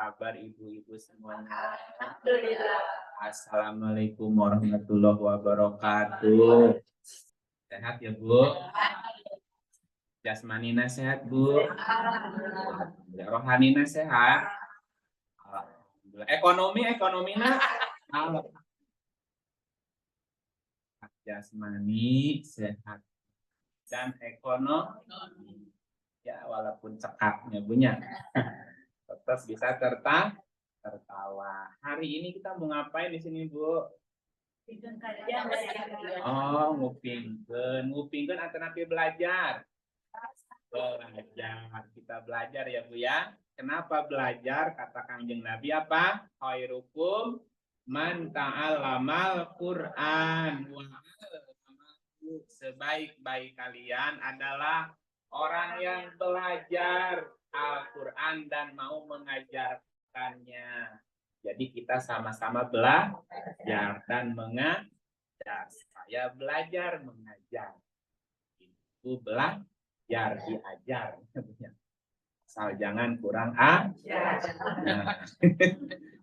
kabar ibu-ibu semuanya? Alhamdulillah. Assalamualaikum warahmatullahi wabarakatuh. Sehat ya Bu? Jasmanina sehat Bu? Alhamdulillah. Rohanina sehat? Alhamdulillah. Ekonominya? Jasmani sehat dan ekonomi. Ya walaupun cekaknya punya. Tetap bisa tertawa. Hari ini kita mau ngapain di sini, Bu? Oh, ngupingkeun alternatif belajar. Kita belajar ya, Bu ya. Kenapa belajar? Kata Kangjeng Nabi apa? Khairukum man ta'allamal Qur'an. Sebaik-baik kalian adalah orang yang belajar Al-Quran dan mau mengajarkannya. Jadi kita sama-sama belajar dan mengajar. Saya belajar mengajar. Ibu belajar diajar. Asal jangan kurang ajar. Nah,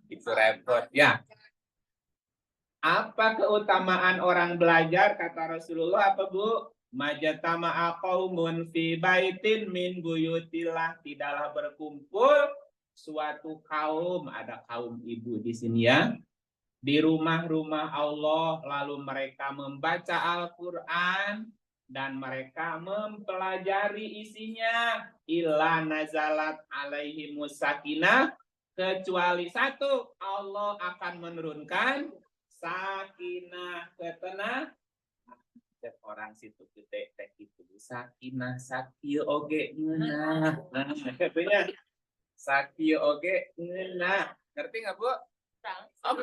itu repot ya. Apa keutamaan orang belajar? Kata Rasulullah apa Bu? Majtama'a qaumun fi baitin min buyutillah, tidaklah berkumpul suatu kaum, ada kaum ibu di sini ya, di rumah-rumah Allah, lalu mereka membaca Al-Qur'an dan mereka mempelajari isinya, illa nazalat alaihimus sakinah, kecuali satu, Allah akan menurunkan sakinah, ketenangan. Orang situ gede teh itu sakinah sakieu oge ngeunah. Nah, katanya sakieu oge ngeunah. Ngerti enggak, Bu? Oh,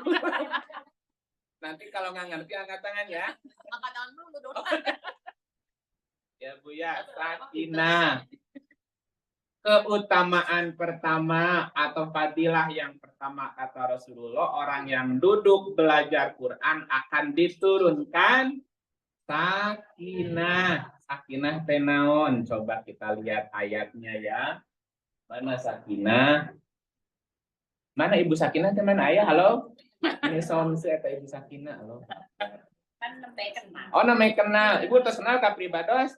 nanti kalau nggak ngerti angkat tangan ya. Angkat tangan dulu dong. Ya, Bu ya, sakinah. Keutamaan pertama atau fadilah yang pertama kata Rasulullah, orang yang duduk belajar Quran akan diturunkan sakinah. Sakinah tenaon? Coba kita lihat ayatnya ya. Mana sakinah? Mana Ibu Sakinah teman ayah? Halo? Ini somsi atau Ibu Sakinah? Halo? Kan namanya kenal. Oh, namanya kenal. Ibu terkenal ka pribados?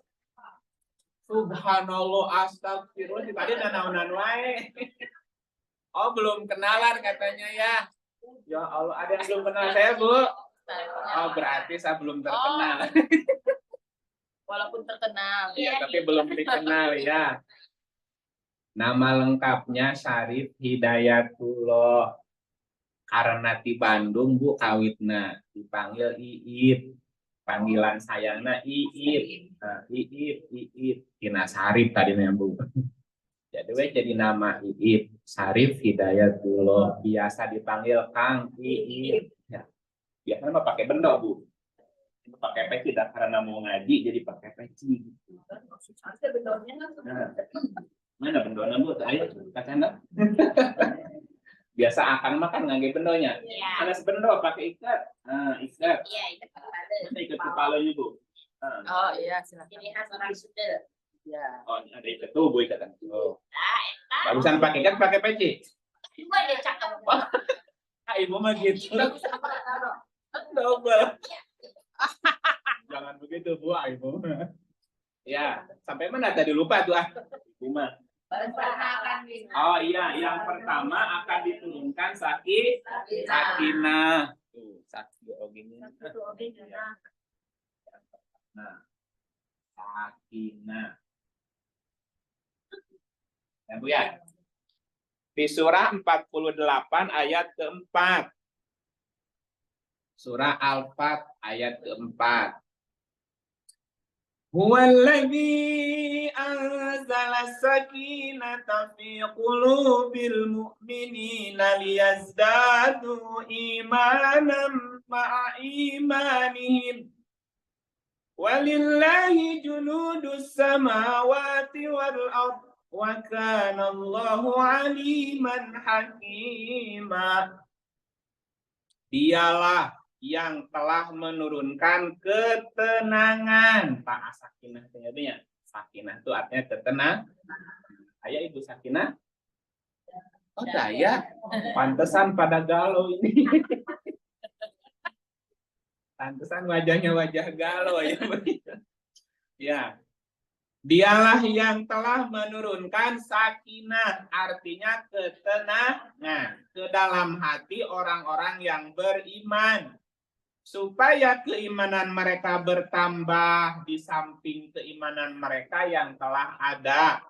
Subhanallah, astagfirullah. Tadi nanaon wae. Oh, belum kenalan katanya ya. Ya Allah, ada yang belum kenal saya, Bu? Oh, berarti saya belum terkenal. Walaupun terkenal. Ya, tapi belum dikenal ya. Nama lengkapnya Syarif Hidayatullah. Karena di Bandung, Bu, kawitna dipanggil Iip. Panggilan sayangna Iip. Nah, Iip. Kina Syarif tadinya, Bu. Jadi nama Iip. Syarif Hidayatullah. Biasa dipanggil Kang Iip. Ya. Biasanya mah pakai bendo, Bu. Pakai peci dan karena mau ngaji jadi pakai peci. Nah, mana bendona Bu? Ayo kacana. Biasa akan makan ngage bendonya. Iya. Ada sebendo pakai ikat. Nah, ikat. Iya, itu kepala. Ikat kepalanya Bu. Nah. Oh iya, silakan. Ini khas orang Sunda. Iya. Oh, ada ikat tubuh ikatan. Oh. Bagusan pakai ikat pakai peci. Dua deh cakep. Ibu mah gitu. Bagus apa taruh? Double. Jangan begitu Bu, Ibu. Ya, sampai mana tadi lupa tuh Ibu mah. Oh iya, yang pertama akan diturunkan sakinah. Tuh, sakinah. Nah, sakinah. Ya Bu ya. Di surah 48 ayat keempat. Surah Al-Fat ayat keempat. Huwallazi anzala sakinata fi qulubil mu'minina liyazdadu imanan ma'a imanihim. Walillahi junudus samawati wal ardh wa kana Allahu aliman hakima. Dialah yang telah menurunkan ketenangan. Pak sakinah ternyata sakinah itu artinya ketenangan. Ayah Ibu Sakinah? Oh daya, pantesan pada galau ini. Pantesan wajahnya wajah galau ya. Ya, dialah yang telah menurunkan sakinah, artinya ketenangan ke dalam hati orang-orang yang beriman. Supaya keimanan mereka bertambah di samping keimanan mereka yang telah ada.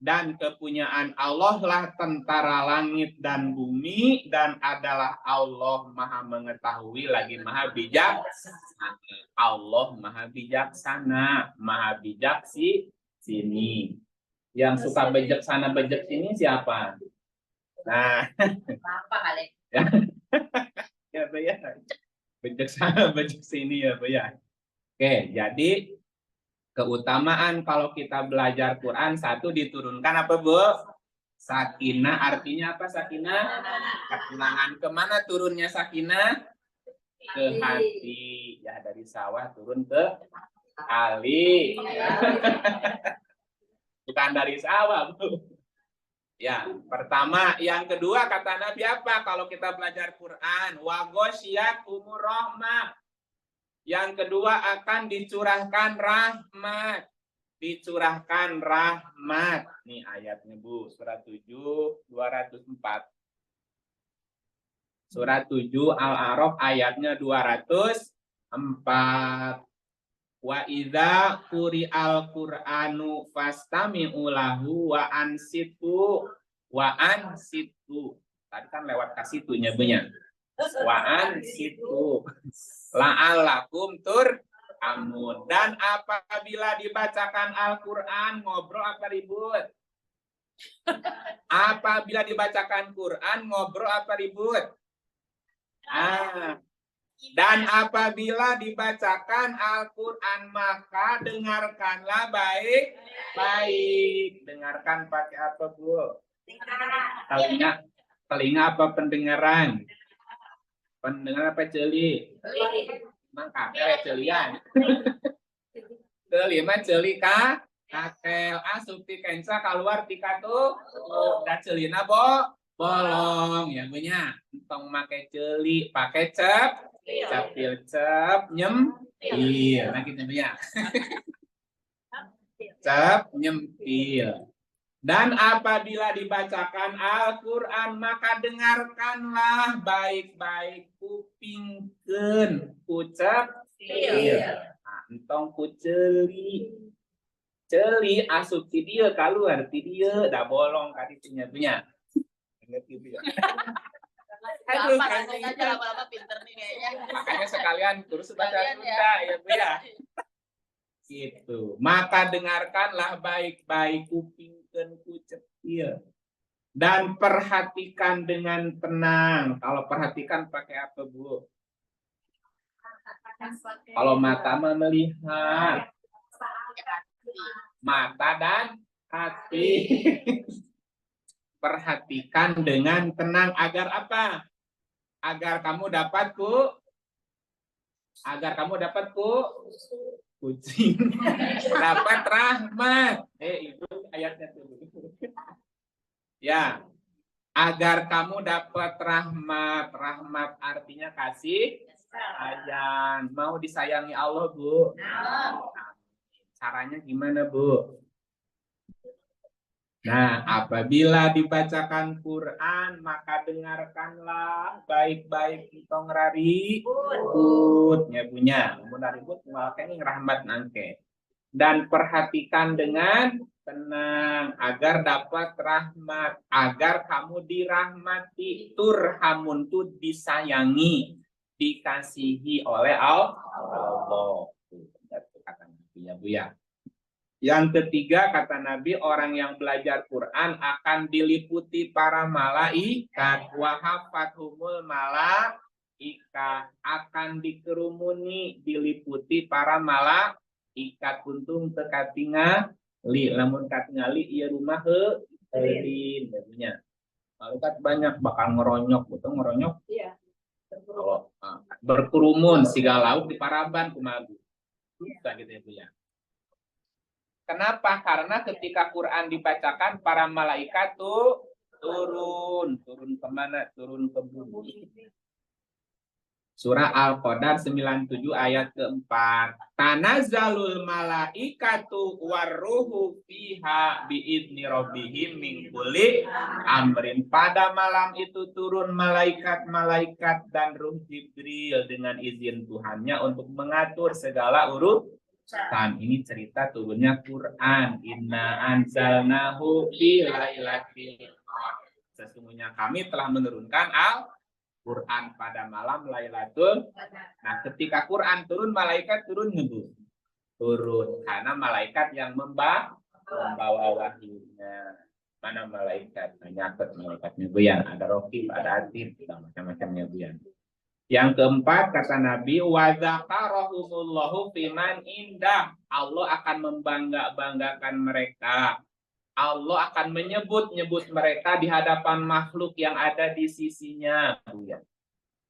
Dan kepunyaan Allah lah tentara langit dan bumi, dan adalah Allah maha mengetahui lagi maha bijaksana. Allah maha bijaksana, maha bijak sini. Yang suka bijaksana bijak sini siapa? Nah, Apa kali? ya ya. Bijaksana bijak sini ya, ya. Oke, jadi keutamaan kalau kita belajar Quran, satu diturunkan apa Bu? Sakinah, artinya apa sakinah? Ketenangan. Kemana turunnya sakinah? Ke hati. Ya dari sawah turun ke kali. Bukan dari sawah Bu. Ya, pertama. Yang kedua kata Nabi apa kalau kita belajar Quran? Wa ghasyiyakumur rahmah. Yang kedua akan dicurahkan rahmat. Dicurahkan rahmat. Nih ayatnya Bu, surat 7, 204. Surat 7 Al-A'raf ayatnya 204. Wa idza quri'al Qur'anu fastami'u lahu wa ansitu. Tadi kan lewat kasitunya punya. Wa ansitu la'allakum turhamun. Dan apabila dibacakan Al-Quran, ngobrol apa ribut? Apabila dibacakan Quran, ngobrol apa ribut? Dan apabila dibacakan Al-Quran, maka dengarkanlah baik-baik. Dengarkan pakai apa Bu? Telinga apa pendengaran? Pendengar apa celi? Mangka celian. Kelima celi kakel. Asup ti kenca keluar ti katu. Da celina bolong ya punya. Tong make celi, pakai capil nyempil. Nah gitu ya. Cep nyempil. Dan apabila dibacakan Al-Quran, maka dengarkanlah baik-baik, kupingkeun, kucep, entong kuceli. Celi asup ti dieu kaluar ti dieu, da bolong ka ditunya punya. Ngerti ya? Aduh, lama-lama pinter nih kayaknya. Makanya sekalian terus baca Sunda ya Bu ya. Gitu. Maka dengarkanlah baik-baik, kupingkeun kucepil. Dan perhatikan dengan tenang. Kalau perhatikan pakai apa Bu? Kalau mata melihat. Mata dan hati. Perhatikan dengan tenang agar apa? Agar kamu dapat kucing. Dapat rahmat. Itu ayatnya tuh. Ya. Agar kamu dapat rahmat. Rahmat artinya kasih sayang. Mau disayangi Allah, Bu? Caranya gimana, Bu? Nah, apabila dibacakan Quran, maka dengarkanlah baik-baik entong raribut ya punya. Mun raribut makanya rahmat nangke. Dan perhatikan dengan tenang agar dapat rahmat, agar kamu dirahmati, turhamun tu disayangi, dikasihi oleh Allah. Kata Nabi Bu ya. Yang ketiga kata Nabi, orang yang belajar Quran akan diliputi para malaikat. Wahafathumul malaikat, akan dikerumuni, diliputi para malaikat. Untung tekatinga li, lamun katingali ieu rumah heurin punya. Malaikat banyak bakal ngeronyok, betul ngeronyok. Iya. Kalau berkerumun siga lauk di paraban kumaha bisa gitu ya Bu ya. Kenapa? Karena ketika Quran dibacakan, para malaikat tuh turun kemana? Turun ke bumi. Surah Al-Qadar 97 ayat keempat. Tanazzalul malaikatu warruhu fiha biidni rabbihim min kulli amrin. Pada malam itu turun malaikat-malaikat dan ruh Jibril dengan izin Tuhannya untuk mengatur segala urusan. Ini cerita turunnya Quran. Inna anzalnahu fi lailatul qadar. Sesungguhnya kami telah menurunkan Quran pada malam Lailatul. Nah, ketika Quran turun, malaikat turun ngebut. Turun karena malaikat yang membawa wahyunya. Mana malaikat? Nyatet malaikatnya Buyan. Ada Rokib, ada Atib, macam-macamnya Buyan. Yang keempat kata Nabi, wa zakarahumullahu fiman indah. Allah akan membanggakan mereka. Allah akan menyebut-nyebut mereka di hadapan makhluk yang ada di sisinya.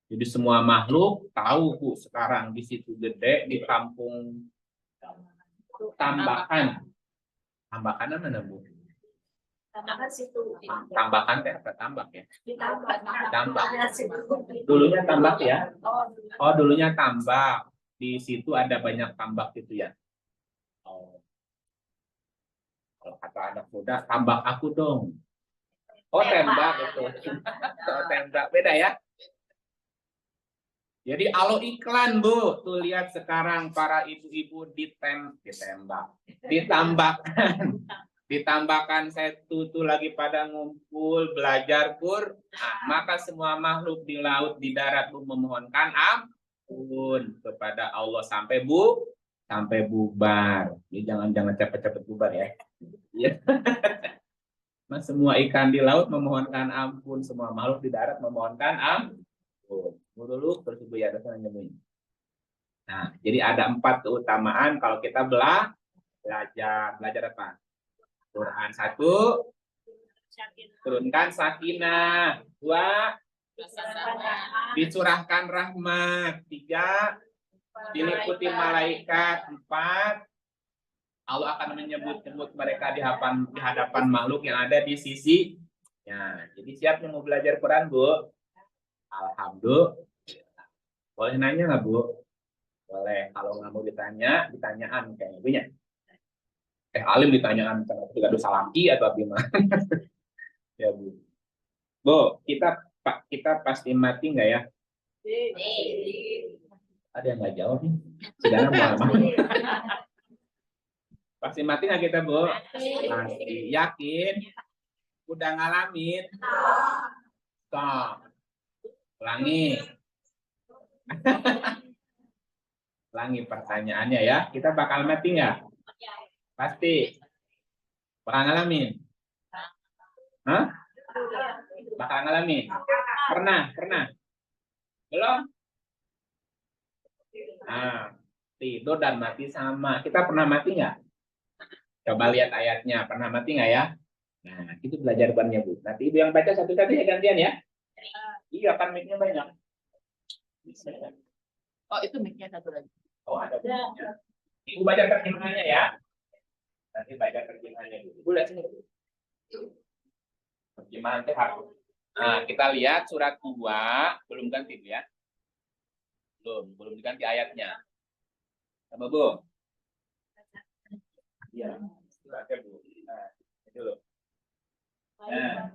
Jadi semua makhluk tahu Bu sekarang di situ gede di kampung Tambakan. Tambakan mana Bu? Tambakan situ. Tambakan teh apa tambak ya? Tambak. Dulunya tambak ya? Oh, dulunya tambak. Di situ ada banyak tambak gitu ya. Oh. Kalau kata anak muda, tambak aku dong. Oh, tembak itu. Oh, tembak. Beda ya? Jadi alo iklan, Bu. Tuh lihat sekarang para ibu-ibu ditembak. Ditambahkan saya tuh lagi pada ngumpul, belajar Quran. Maka semua makhluk di laut, di darat memohonkan ampun kepada Allah sampai bubar. Jadi jangan cepet-cepet bubar ya. Ya. Nah, semua ikan di laut memohonkan ampun, semua makhluk di darat memohonkan ampun. Dulu terus Ibu ya ada nyambung. Nah, jadi ada 4 keutamaan kalau kita belajar apa? Quran 1, turunkan sakinah. 2, dicurahkan rahmat. 3, diliputi malaikat. 4, Allah akan menyebut-nyebut mereka di hadapan makhluk yang ada di sisi. Ya, jadi siap yang mau belajar Quran, Bu? Alhamdulillah. Boleh nanya nggak, Bu? Boleh. Kalau nggak mau ditanyaan kayaknya punya. Alim ditanyaan karena tidak dosa laki atau gimana? Ya, Bu. Bu, kita pasti mati nggak ya? Ada yang nggak jawab nih? Sudah lama. Pasti mati nggak kita, Bu? Pasti. Yakin? Udah ngalamin? Stop. Ulangi. Ulangi pertanyaannya ya. Kita bakal mati nggak? Pasti. Bakal ngalamin? Hah? Bakal ngalamin? Pernah? Belum? Nah, tidur dan mati sama. Kita pernah mati nggak? Coba lihat ayatnya. Pernah mati nggak ya? Nah, itu belajar bannya, Bu. Nanti Ibu yang baca satu-satu ya gantian ya. Iya, kan mic-nya banyak. Oh, itu mic-nya satu lagi. Oh, ada. Ibu baca terjemahannya ya. Nanti baca terjemahannya dulu. Ibu lihat sini. Terjemahan teh harus. Nah, kita lihat surat 2, belum ganti Bu ya. Belum diganti ayatnya. Sama Bu? Iya. Suratnya Bu. Nah, itu loh. Nah.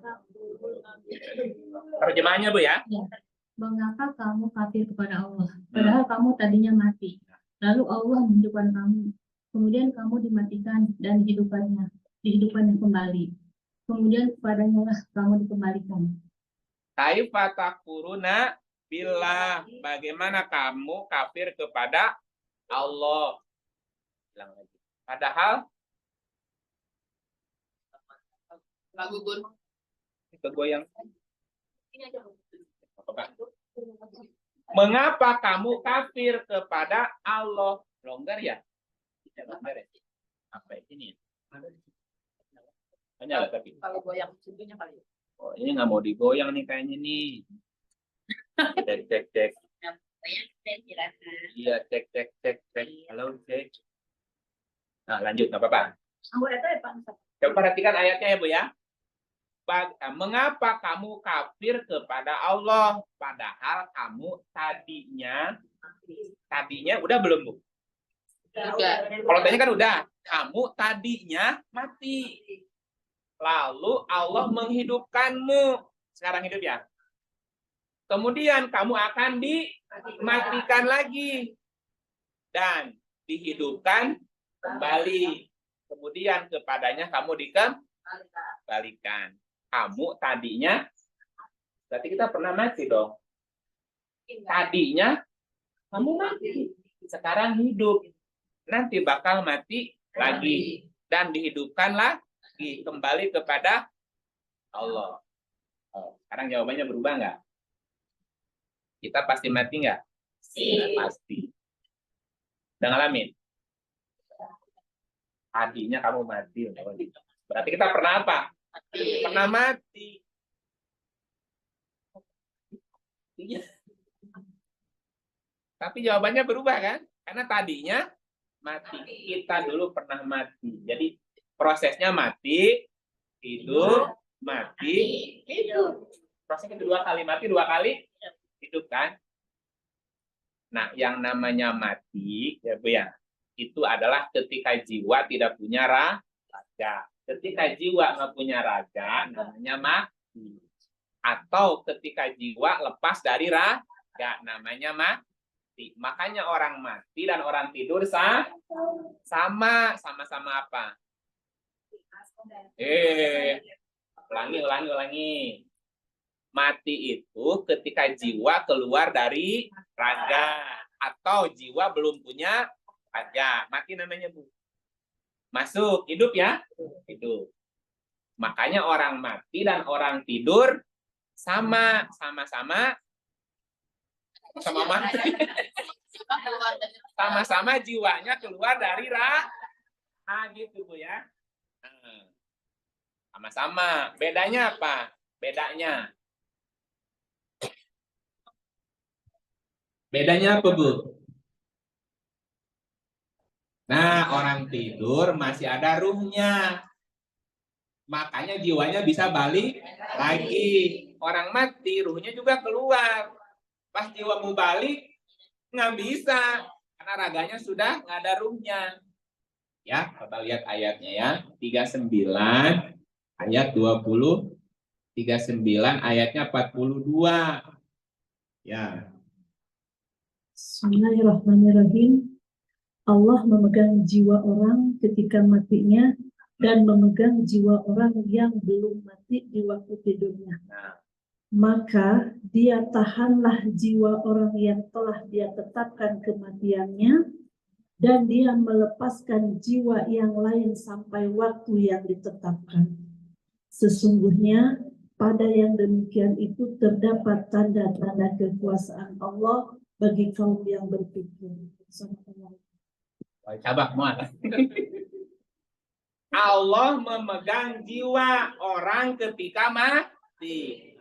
Terjemahannya Bu ya. Mengapa kamu kafir kepada Allah, padahal kamu tadinya mati. Lalu Allah menghidupkan kamu. Kemudian kamu dimatikan dan dihidupkannya kembali. Kemudian kepadanya lah kamu dikembalikan. Kaifa takfuruna billah. Bagaimana kamu kafir kepada Allah? Bilang lagi. Padahal Lagu Gun. kegoyang. Mengapa kamu kafir kepada Allah? Longgar ya? Longgar ya? Apa ini? Hanya lah tapi. Kalau goyang pintunya kali. Oh, ini nggak mau digoyang nih kayaknya nih. Cek. Iya, cek. Halo, cek. Nah, lanjut, nggak apa-apa. Coba perhatikan ayatnya ya, Bu ya. mengapa kamu kafir kepada Allah padahal kamu tadinya udah belum, Bu? Udah. Kalau tadinya kan udah, kamu tadinya mati. Lalu Allah menghidupkanmu. Sekarang hidup ya. Kemudian kamu akan dimatikan lagi dan dihidupkan kembali. Kemudian kepadanya kamu dikembalikan. Kamu tadinya, berarti kita pernah mati dong. Tadinya kamu mati, sekarang hidup. Nanti bakal mati lagi dan dihidupkan lagi kembali kepada Allah. Sekarang jawabannya berubah nggak? Kita pasti mati nggak? Pasti. Udah ngalamin? Tadinya kamu mati. Berarti kita pernah apa? Pernah mati. Iya. Tapi jawabannya berubah kan? Karena tadinya mati. Kita dulu pernah mati. Jadi prosesnya mati, hidup, mati, hidup. Prosesnya kedua kali mati, 2 kali hidup kan? Nah, yang namanya mati, ya Bu ya, itu adalah ketika jiwa tidak punya raga. Ketika jiwa nggak punya raga, namanya mati. Atau ketika jiwa lepas dari raga, namanya mati. Makanya orang mati dan orang tidur sama-sama apa? Ulangi. Mati itu ketika jiwa keluar dari raga atau jiwa belum punya raga. Mati namanya, Bu. Masuk, hidup ya? Hidup. Makanya orang mati dan orang tidur sama-sama mati. Sama-sama jiwanya keluar dari raga gitu, Bu ya. Sama-sama. Bedanya apa? Bedanya apa, Bu? Nah, orang tidur masih ada ruhnya. Makanya jiwanya bisa balik lagi. Orang mati, ruhnya juga keluar. Pas jiwa mau balik, nggak bisa. Karena raganya sudah nggak ada ruhnya. Ya, kita lihat ayatnya ya. 39, ayat 20. 39, ayatnya 42. Ya. Bismillahirrahmanirrahim. Allah memegang jiwa orang ketika matinya dan memegang jiwa orang yang belum mati di waktu tidurnya. Maka dia tahanlah jiwa orang yang telah dia tetapkan kematiannya dan dia melepaskan jiwa yang lain sampai waktu yang ditetapkan. Sesungguhnya pada yang demikian itu terdapat tanda-tanda kekuasaan Allah bagi kaum yang berpikir. Cabak muat. Allah memegang jiwa orang ketika mati.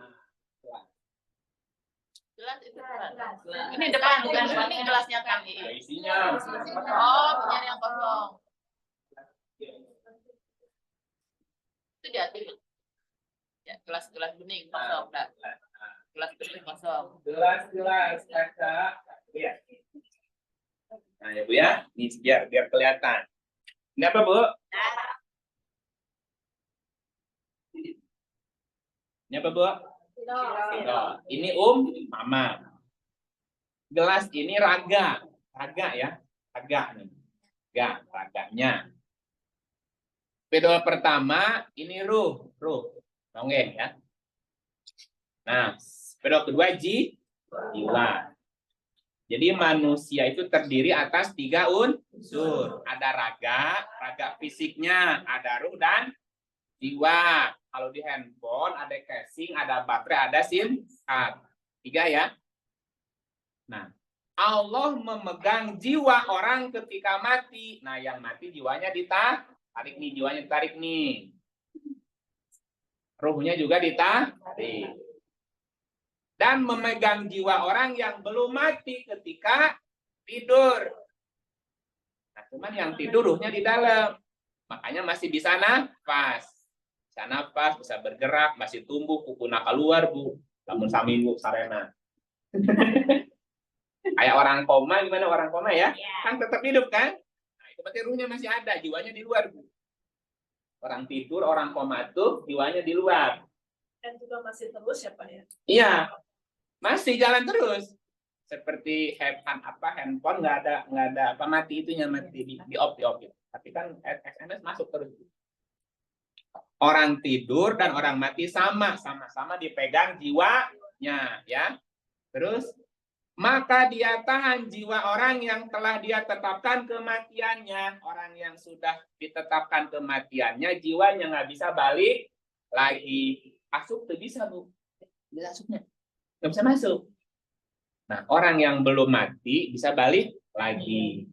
Gelas itu gelas. Ini depan bukan ini gelasnya kan Ya, isinya. Oh, punya yang kosong. Itu di atas. Ya, gelas bening kosong, Kak. Gelas bening kosong. Gelas kaca. Ya. Nah, ya Bu ya, ini biar kelihatan. Ini apa, Bu? Ini apa, Bu? Ini Mama. Gelas ini raga ya, raga nih. Raganya. Pedol pertama ini ruh. Oke ya. Nah, pedol kedua jiwa. Jadi manusia itu terdiri atas 3 unsur. Ada raga fisiknya, ada ruh dan jiwa. Kalau di handphone ada casing, ada baterai, ada SIM card. 3 ya. Nah, Allah memegang jiwa orang ketika mati. Nah, yang mati jiwanya ditarik nih, jiwanya ditarik nih. Ruhnya juga ditarik. Dan memegang jiwa orang yang belum mati ketika tidur. Nah, cuman yang tidur ruhnya di dalam. Makanya masih bisa nafas. bisa napas, bisa bergerak, masih tumbuh, kukuna keluar, Bu. Lamun saminggu sarena. Kayak orang koma, gimana orang koma ya? Kan tetap hidup kan? Nah, itu berarti ruhnya masih ada, jiwanya di luar, Bu. Orang tidur, orang koma tuh jiwanya di luar. Dan juga masih terus ya Pak ya? Iya, masih jalan terus. Seperti handphone nggak ada apa mati itunya, mati di off. Tapi kan SMS masuk terus. Orang tidur dan orang mati sama-sama dipegang jiwanya, ya. Terus maka dia tahan jiwa orang yang telah dia tetapkan kematiannya. Orang yang sudah ditetapkan kematiannya, jiwanya nggak bisa balik lagi. Masuk tuh bisa, Bu. Bisa masuknya. Nggak bisa masuk. Nah, orang yang belum mati bisa balik lagi.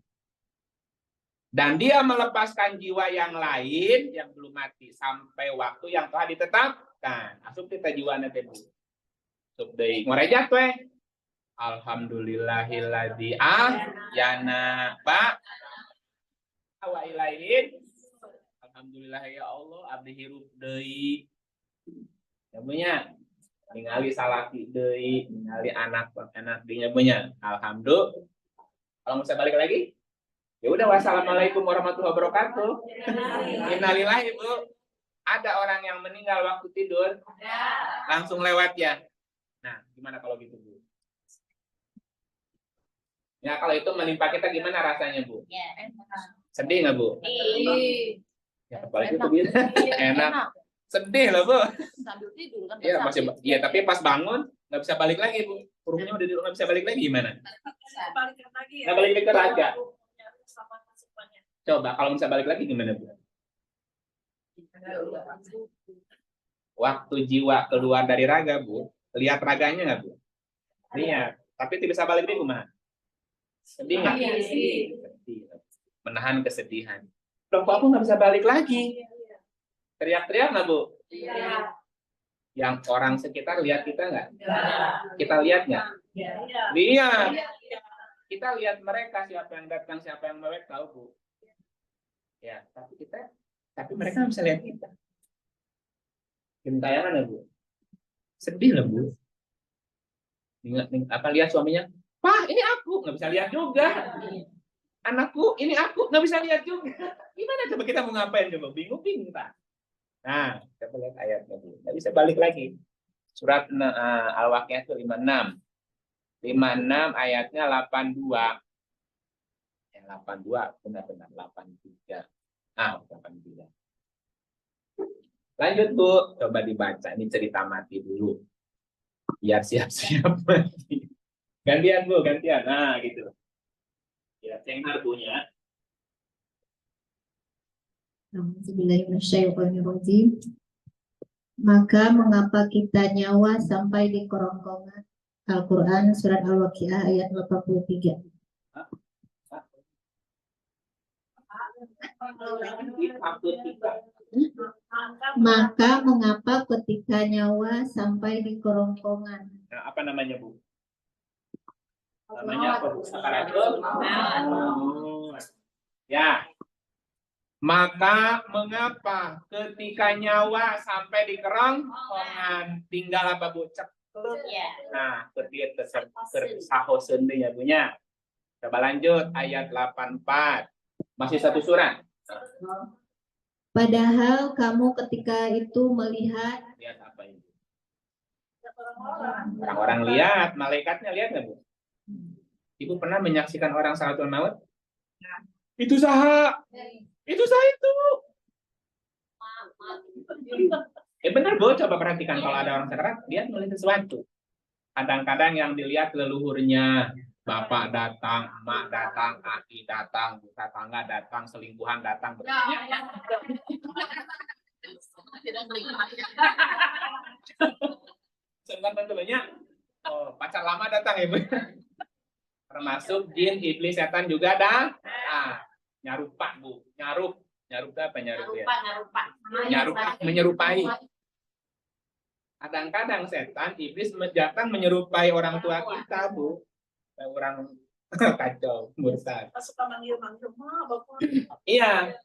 Dan dia melepaskan jiwa yang lain yang belum mati sampai waktu yang telah ditetapkan. Asup kita jiwa nanti, Bu. Asup deui ngorejat we. Alhamdulillahilladzi ahyana ba wa ilaihi. Alhamdulillah ya Allah abdi hirup deui. Ya punya ningali salaki deui, ningali anak dinya punya. Alhamdulillah. Kalau bisa balik lagi? Ya udah, wassalamualaikum warahmatullahi wabarakatuh. Innalillahi, Bu. Ada orang yang meninggal waktu tidur? Langsung lewat ya. Nah, gimana kalau gitu, Bu? Ya, kalau itu menimpa kita gimana rasanya, Bu? Sedih nggak, Bu? Ya, apalagi itu bisa. Enak. Sedih lah, Bu. Sambil tidur kan. Iya, iya, tapi pas bangun nggak bisa balik lagi, Bu. Ruhnya udah nggak bisa balik lagi, gimana? Nggak balik lagi ke raga. Coba kalau bisa balik lagi gimana, Bu? Waktu jiwa keluar dari raga, Bu, lihat raganya nggak, Bu? Lihat, tapi tidak bisa balik lagi, gimana? Sedih nggak? Sedih. Menahan kesedihan. Loh, kok aku nggak bisa balik lagi? Teriak-teriak nggak, Bu? Yang orang sekitar lihat kita nggak? Kita lihat nggak? Lihat. Kita lihat mereka, siapa yang datang, siapa yang mewek, tahu, Bu. Ya, tapi mereka nggak bisa lihat kita. Gentayangan ya, Bu? Sedih lah, Bu. Apa lihat suaminya? Pak, ini aku nggak bisa lihat juga. Anakku, ini aku nggak bisa lihat juga. Gimana coba kita mau ngapain coba? Bingung Pak. Nah, kita lihat ayatnya, Bu. Nggak bisa balik lagi. Surat Al-Waqiah itu 56. 56 ayatnya 82. 82 benar-benar 83. 83. Lanjut, Bu. Coba dibaca. Ini cerita mati dulu. Biar siap-siap mati. Gantian, Bu, gantian. Nah, gitu. Ya, cengar punya. Bismillahirrahmanirrahim. Maka mengapa kita nyawa sampai di kerongkongan? Al-Quran surat Al-Waqiah ayat 83. Maka mengapa ketika nyawa sampai di kerongkongan? Nah, apa namanya, Bu? Namanya apa, Bu? Sakaratul maut. Ya. Maka mengapa ketika nyawa sampai di kerongkongan tinggal apa, Bu? Cekluk. Nah, ketika sahoseun deui ya, Bu nya. Coba lanjut ayat 84. Masih satu surat. Padahal kamu ketika itu melihat Lihat apa ini? Orang-orang lihat, malaikatnya lihat nggak, Bu? Ibu pernah menyaksikan orang sakaratul maut? Itu saha? Itu saya itu. Benar, Bu, coba perhatikan kalau ada orang sakarat, dia melihat sesuatu. Kadang-kadang yang dilihat leluhurnya, bapak datang, emak datang, aki datang, tetangga datang, selingkuhan datang. Sebentar tentunya, pacar lama datang ya, Bu. Termasuk jin, iblis, setan juga ada. Nyarupa, Bu. Nyarup apa nyarup ya? Nyarupa, menyerupai. Kadang-kadang setan, iblis datang menyerupai orang tua kita, Bu. Orang kacau, murtad. Suka manggil-manggil, Ma, Bapak. Iya.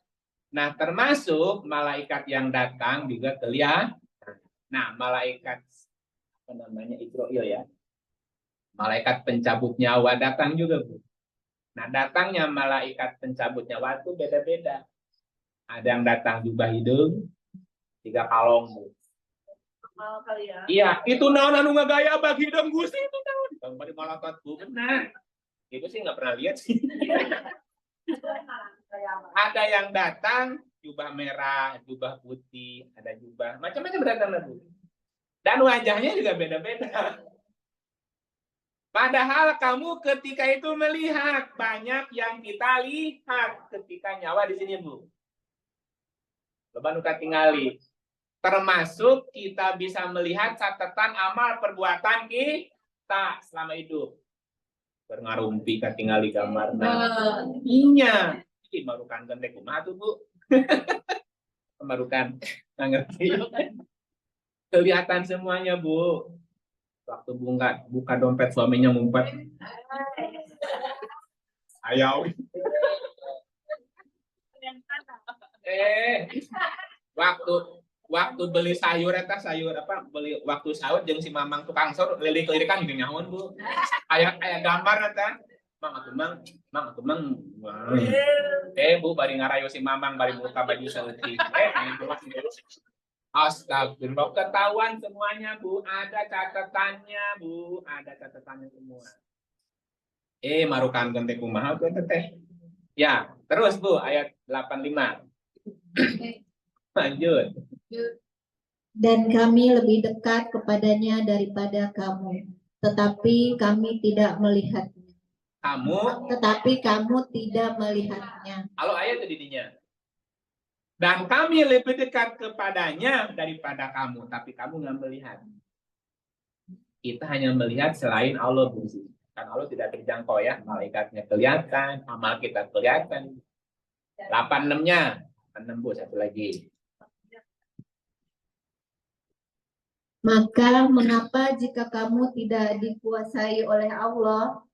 Nah, termasuk malaikat yang datang juga kelihatan. Nah, malaikat apa namanya Israil ya. Malaikat pencabut nyawa datang juga, Bu. Nah, datangnya malaikat pencabut nyawa itu beda-beda. Ada yang datang jubah hidung, 3 kalong, Bu. Iya, itu naon anu ngagaya bagi hidung Gusti itu naon. Bang bari malaikat Bu, benar. Itu sih nggak pernah lihat sih. Ada yang datang jubah merah, jubah putih, ada jubah macam-macam datang Bu. Dan wajahnya juga beda-beda. Padahal kamu ketika itu melihat banyak yang kita lihat ketika nyawa di sini, Bu. Coba nuka tingali. Termasuk kita bisa melihat catatan amal perbuatan kita selama hidup. Berngarumpi katingali gambar. Iya. Ini marukan gandek kumaha tuh, Bu. Marukan. Nggak ngerti. Kelihatan semuanya, Bu. Waktu buka dompet suaminya ngumpet. Ayo. Waktu beli sayur eta sayur apa beli waktu sahur jeung si Mamang tukang sayur lilik-lilikan gitu nyahoan, Bu. Aya gambar eta. Mang atuh mang. Bu bari ngarayo si Mamang bari buka baju seleutik. Astagfirullah, ketahuan semuanya, Bu. Ada catatannya, Bu. Ada catatannya semua. Marukan gente kumaha tuh teh. Ya, terus Bu, ayat 85. Lanjut. Dan kami lebih dekat kepadanya daripada kamu, tetapi kami tidak melihatnya. Tetapi kamu tidak melihatnya. Halo ayat itu didinya. Dan kami lebih dekat kepadanya daripada kamu, tapi kamu nggak melihat. Kita hanya melihat selain Allah, Bu. Kan Allah tidak terjangkau ya, malaikatnya kelihatan, amal kita kelihatan. 86-nya, 86 Bu, satu lagi. Maka mengapa jika kamu tidak dikuasai oleh Allah,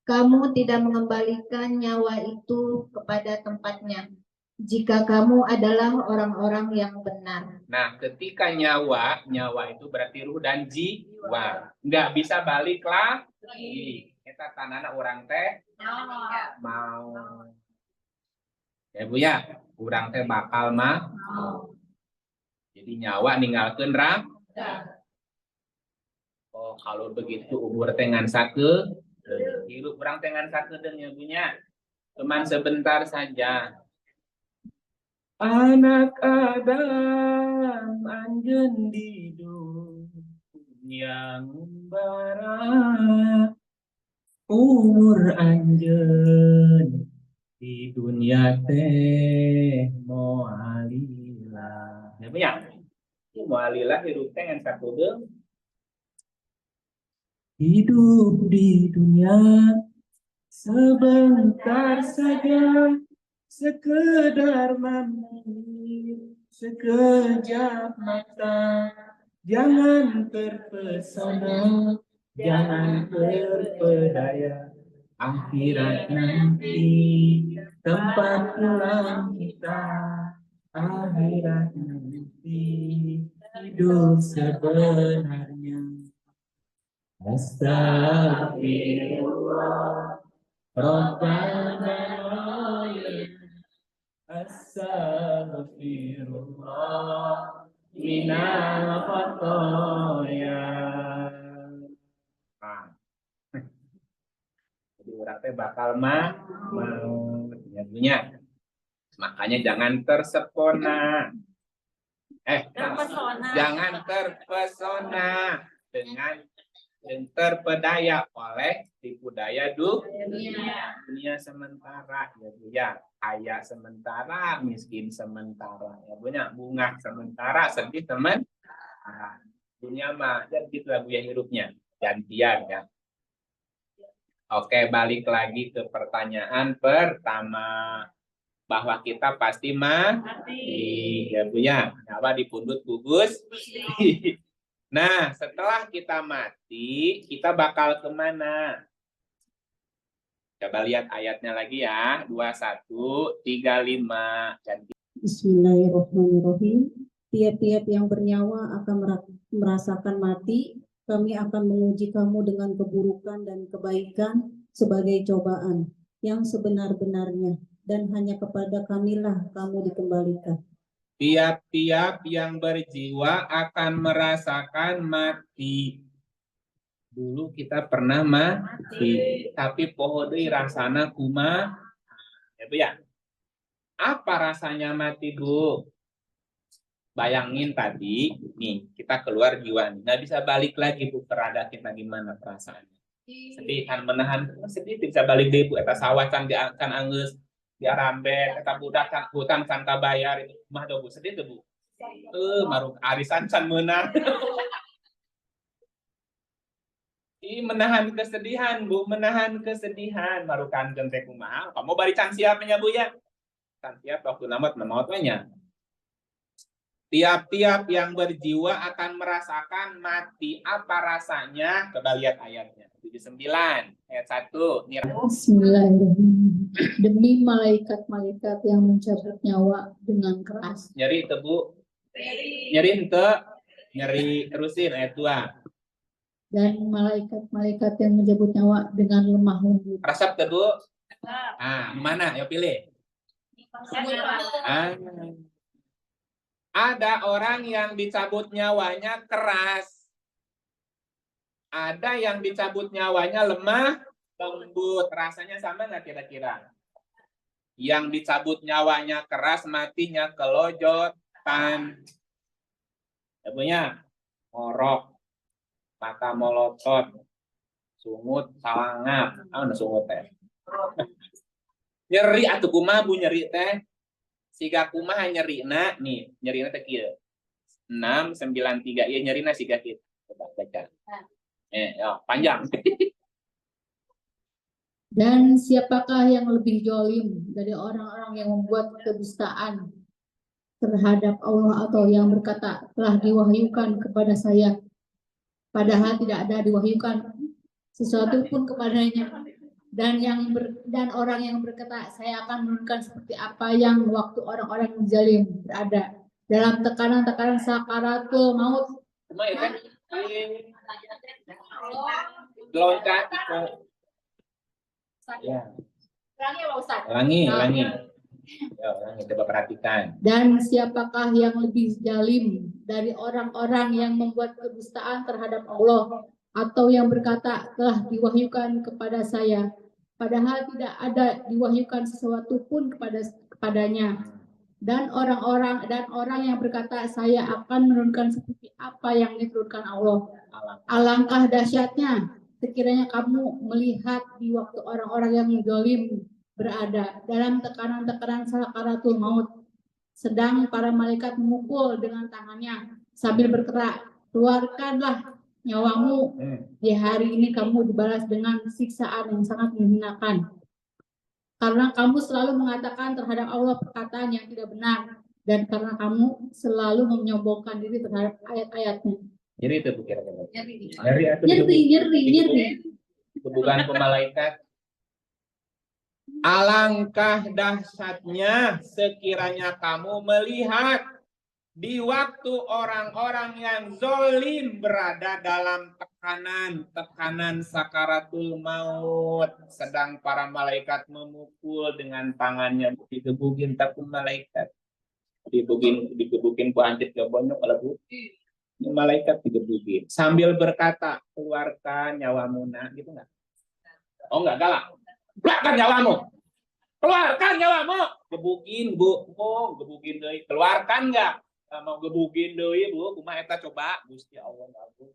kamu tidak mengembalikan nyawa itu kepada tempatnya? Jika kamu adalah orang-orang yang benar. Nah, ketika nyawa itu berarti ruh dan jiwa. Nggak bisa balik lagi. Kita tanana orang teh mau. Ya Bu ya, orang teh bakal mau. Jadi nyawa ninggalkeun raga. Oh, kalau begitu umur teh ngan sakeung, hirup urang teh ngan sakeung ya Bu nya. Cuman sebentar saja. Anak Adam anjeun di dunia ngumbara, umur anjeun di dunia teh moalila. Ya punya. Moalila hidup teh ngan sakudeung. Hidup di dunia sebentar saja. Sekedar memilih sekejap mata, jangan terpesona, jangan terpedaya. Akhirat nanti tempat pulang kita, akhirat nanti hidup sebenarnya. Astagfirullah, Rabbana Astaghfirullah minal khotoya. Jadi orang teh bakal mau punya. Makanya jangan tersepona. Jangan terpesona dengan terpedaya oleh tipu daya dunia sementara ya Bu ya. Kaya sementara, miskin sementara, ya punya bunga sementara, sedih sementara. Dunia mah jadi gitu Bu ya hidupnya, gantian ya. Oke, balik lagi ke pertanyaan pertama, bahwa kita pasti mati, ya Bu ya. Apa dipundut gugus? Nah, setelah kita mati, kita bakal kemana? Coba lihat ayatnya lagi ya. 2135. Bismillahirrahmanirrahim. Tiap-tiap yang bernyawa akan merasakan mati. Kami akan menguji kamu dengan keburukan dan kebaikan sebagai cobaan yang sebenar-benarnya. Dan hanya kepada kamilah kamu dikembalikan. Tiap-tiap yang berjiwa akan merasakan mati. Dulu kita pernah mati, tapi poho deui rasana kumaha. Ya Bu ya. Apa rasanya mati, Bu? Bayangin tadi, nih kita keluar jiwa, nggak bisa balik lagi Bu, perada kita gimana perasaannya? Sedih kan, menahan sedih bisa balik deh Bu, eta sawah can diangkan anggeus diarambet, eta budak can hutan can kabayar itu mah tuh Bu, sedih tuh Bu. Maruk arisan can meunang. Menahan kesedihan Bu, menahan kesedihan, marukan teh kumaha? Kamu bari can siapnya Bu ya? Can siap waktu namat memotnya. Tiap-tiap yang berjiwa akan merasakan mati. Apa rasanya? Coba lihat ayatnya. 79 ayat 1. Bismillahirrahmanirrahim. Demi malaikat-malaikat yang mencabut nyawa dengan keras. Nyeri itu Bu. Nyeri ente. Nyeri terusin ayat 2. Dan malaikat-malaikat yang mencabut nyawa dengan lemah lembut. Rasap tuh Bu. Mana? Yuk pilih. Ada orang yang dicabut nyawanya keras. Ada yang dicabut nyawanya lemah, lembut. Rasanya sama nggak kira-kira? Yang dicabut nyawanya keras, matinya kelojotan. Ya punya ngorok, mata molotot, sungut, salangap. Sungut teh. Nyeri atuh kumaha Bu nyeri teh? Siga kumaha nyerina nih, nyerina teh kieu. 693 ieu nyerina siga kieu. Coba baca. Panjang. Dan siapakah yang lebih jolim dari orang-orang yang membuat kedustaan terhadap Allah atau yang berkata telah diwahyukan kepada saya, padahal tidak ada diwahyukan sesuatu pun kepadanya. Dan orang yang berkata saya akan menurunkan seperti apa yang waktu orang-orang zalim berada dalam tekanan-tekanan sakaratul maut. Loncat itu. Ya. Ulangi. Ya, ulangi, coba perhatikan. Dan siapakah yang lebih zalim dari orang-orang yang membuat kedustaan terhadap Allah atau yang berkata telah diwahyukan kepada saya, padahal tidak ada diwahyukan sesuatu pun kepadanya. Dan orang yang berkata saya akan menurunkan seperti apa yang diturunkan Allah. Alangkah dahsyatnya sekiranya kamu melihat di waktu orang-orang yang zalim berada dalam tekanan-tekanan sakaratul maut, sedang para malaikat memukul dengan tangannya sambil berkata, keluarkanlah nyawamu, di hari ini kamu dibalas dengan siksaan yang sangat menghinakan. Karena kamu selalu mengatakan terhadap Allah perkataan yang tidak benar, dan karena kamu selalu menyombongkan diri terhadap ayat-ayatnya. Nyeri itu kira-kira. Nyeri. Bukan ke malaikat. Alangkah dahsyatnya sekiranya kamu melihat di waktu orang-orang yang zolim berada dalam tekanan sakaratul maut, sedang para malaikat memukul dengan tangannya, digebukin takut malaikat, digebukin banjir ke bonyok kalau Bu. Malaikat digebukin sambil berkata, keluarkan nyawamu nak, gitu nggak? Oh nggak galak, keluarkan nyawamu, keluarkan nyawamu, gebukin Bu, gebukin deh, keluarkan nggak? Mau gebukin deui Bu, kumaha eta coba? Gusti Allah ngaku.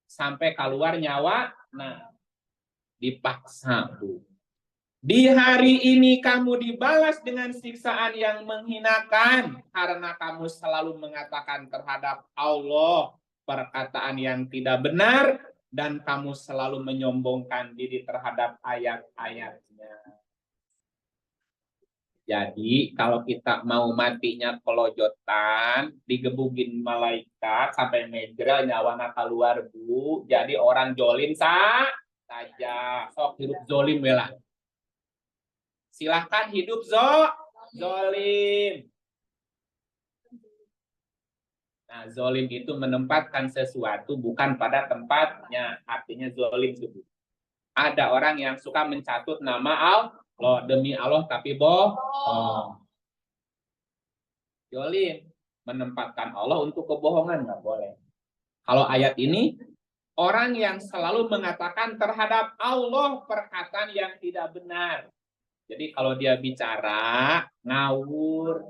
Sampai keluar nyawa, nah dipaksa Bu. Di hari ini kamu dibalas dengan siksaan yang menghinakan karena kamu selalu mengatakan terhadap Allah perkataan yang tidak benar dan kamu selalu menyombongkan diri terhadap ayat-ayatnya. Jadi kalau kita mau matinya kelojotan, digebukin malaikat sampai medra nyawana keluar Bu. Jadi orang jolim saja, sok hidup jolim bela. Silahkan hidup zolim. Nah, zolim itu menempatkan sesuatu bukan pada tempatnya. Artinya zolim itu. Ada orang yang suka mencatut nama Allah demi Allah tapi bohong. Zolim menempatkan Allah untuk kebohongan, nggak boleh. Kalau ayat ini, orang yang selalu mengatakan terhadap Allah perkataan yang tidak benar. Jadi kalau dia bicara ngawur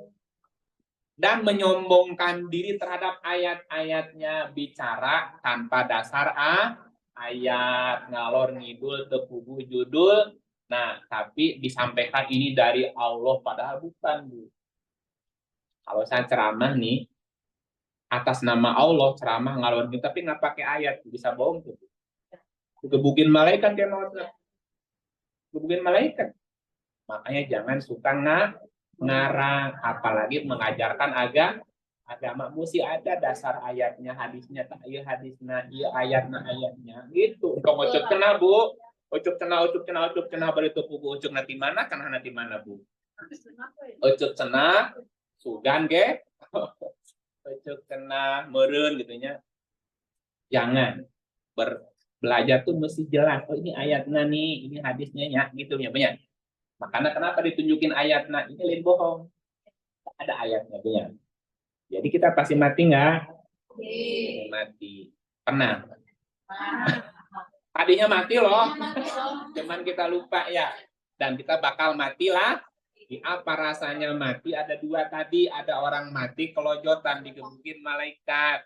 dan menyombongkan diri terhadap ayat-ayatnya, bicara tanpa dasar ayat, ngalor ngidul tepuguh judul. Nah, tapi disampaikan ini dari Allah padahal bukan, Bu. Kalau saya ceramah nih atas nama Allah, ceramah ngalor ngidul tapi nggak pakai ayat, bisa bohong tuh. Gebukin malaikat dia mau gebukin malaikat. Makanya jangan suka ngarang, apalagi mengajarkan agama mesti ada dasar ayatnya, hadisnya, tak iya hadisnya, iya ayatnya, gitu. Untuk ucap kena, Bu. Ucap kena beritu pugu ucap nanti mana, Bu. Ucap kena sugan ge. Ucap kena meureun gitunya. Jangan. Belajar tuh mesti jelas. Oh, ini ayatnya nih, ini hadisnya ya, gitu ya, banyak. Makanya kenapa ditunjukin ayatnya? Ini lain bohong. Ada ayatnya punya. Jadi kita pasti mati nggak? Mati. Pernah. Tadinya mati loh. Cuman kita lupa ya. Dan kita bakal mati lah. Apa rasanya mati? Ada dua tadi. Ada orang mati kelojotan digebukin malaikat.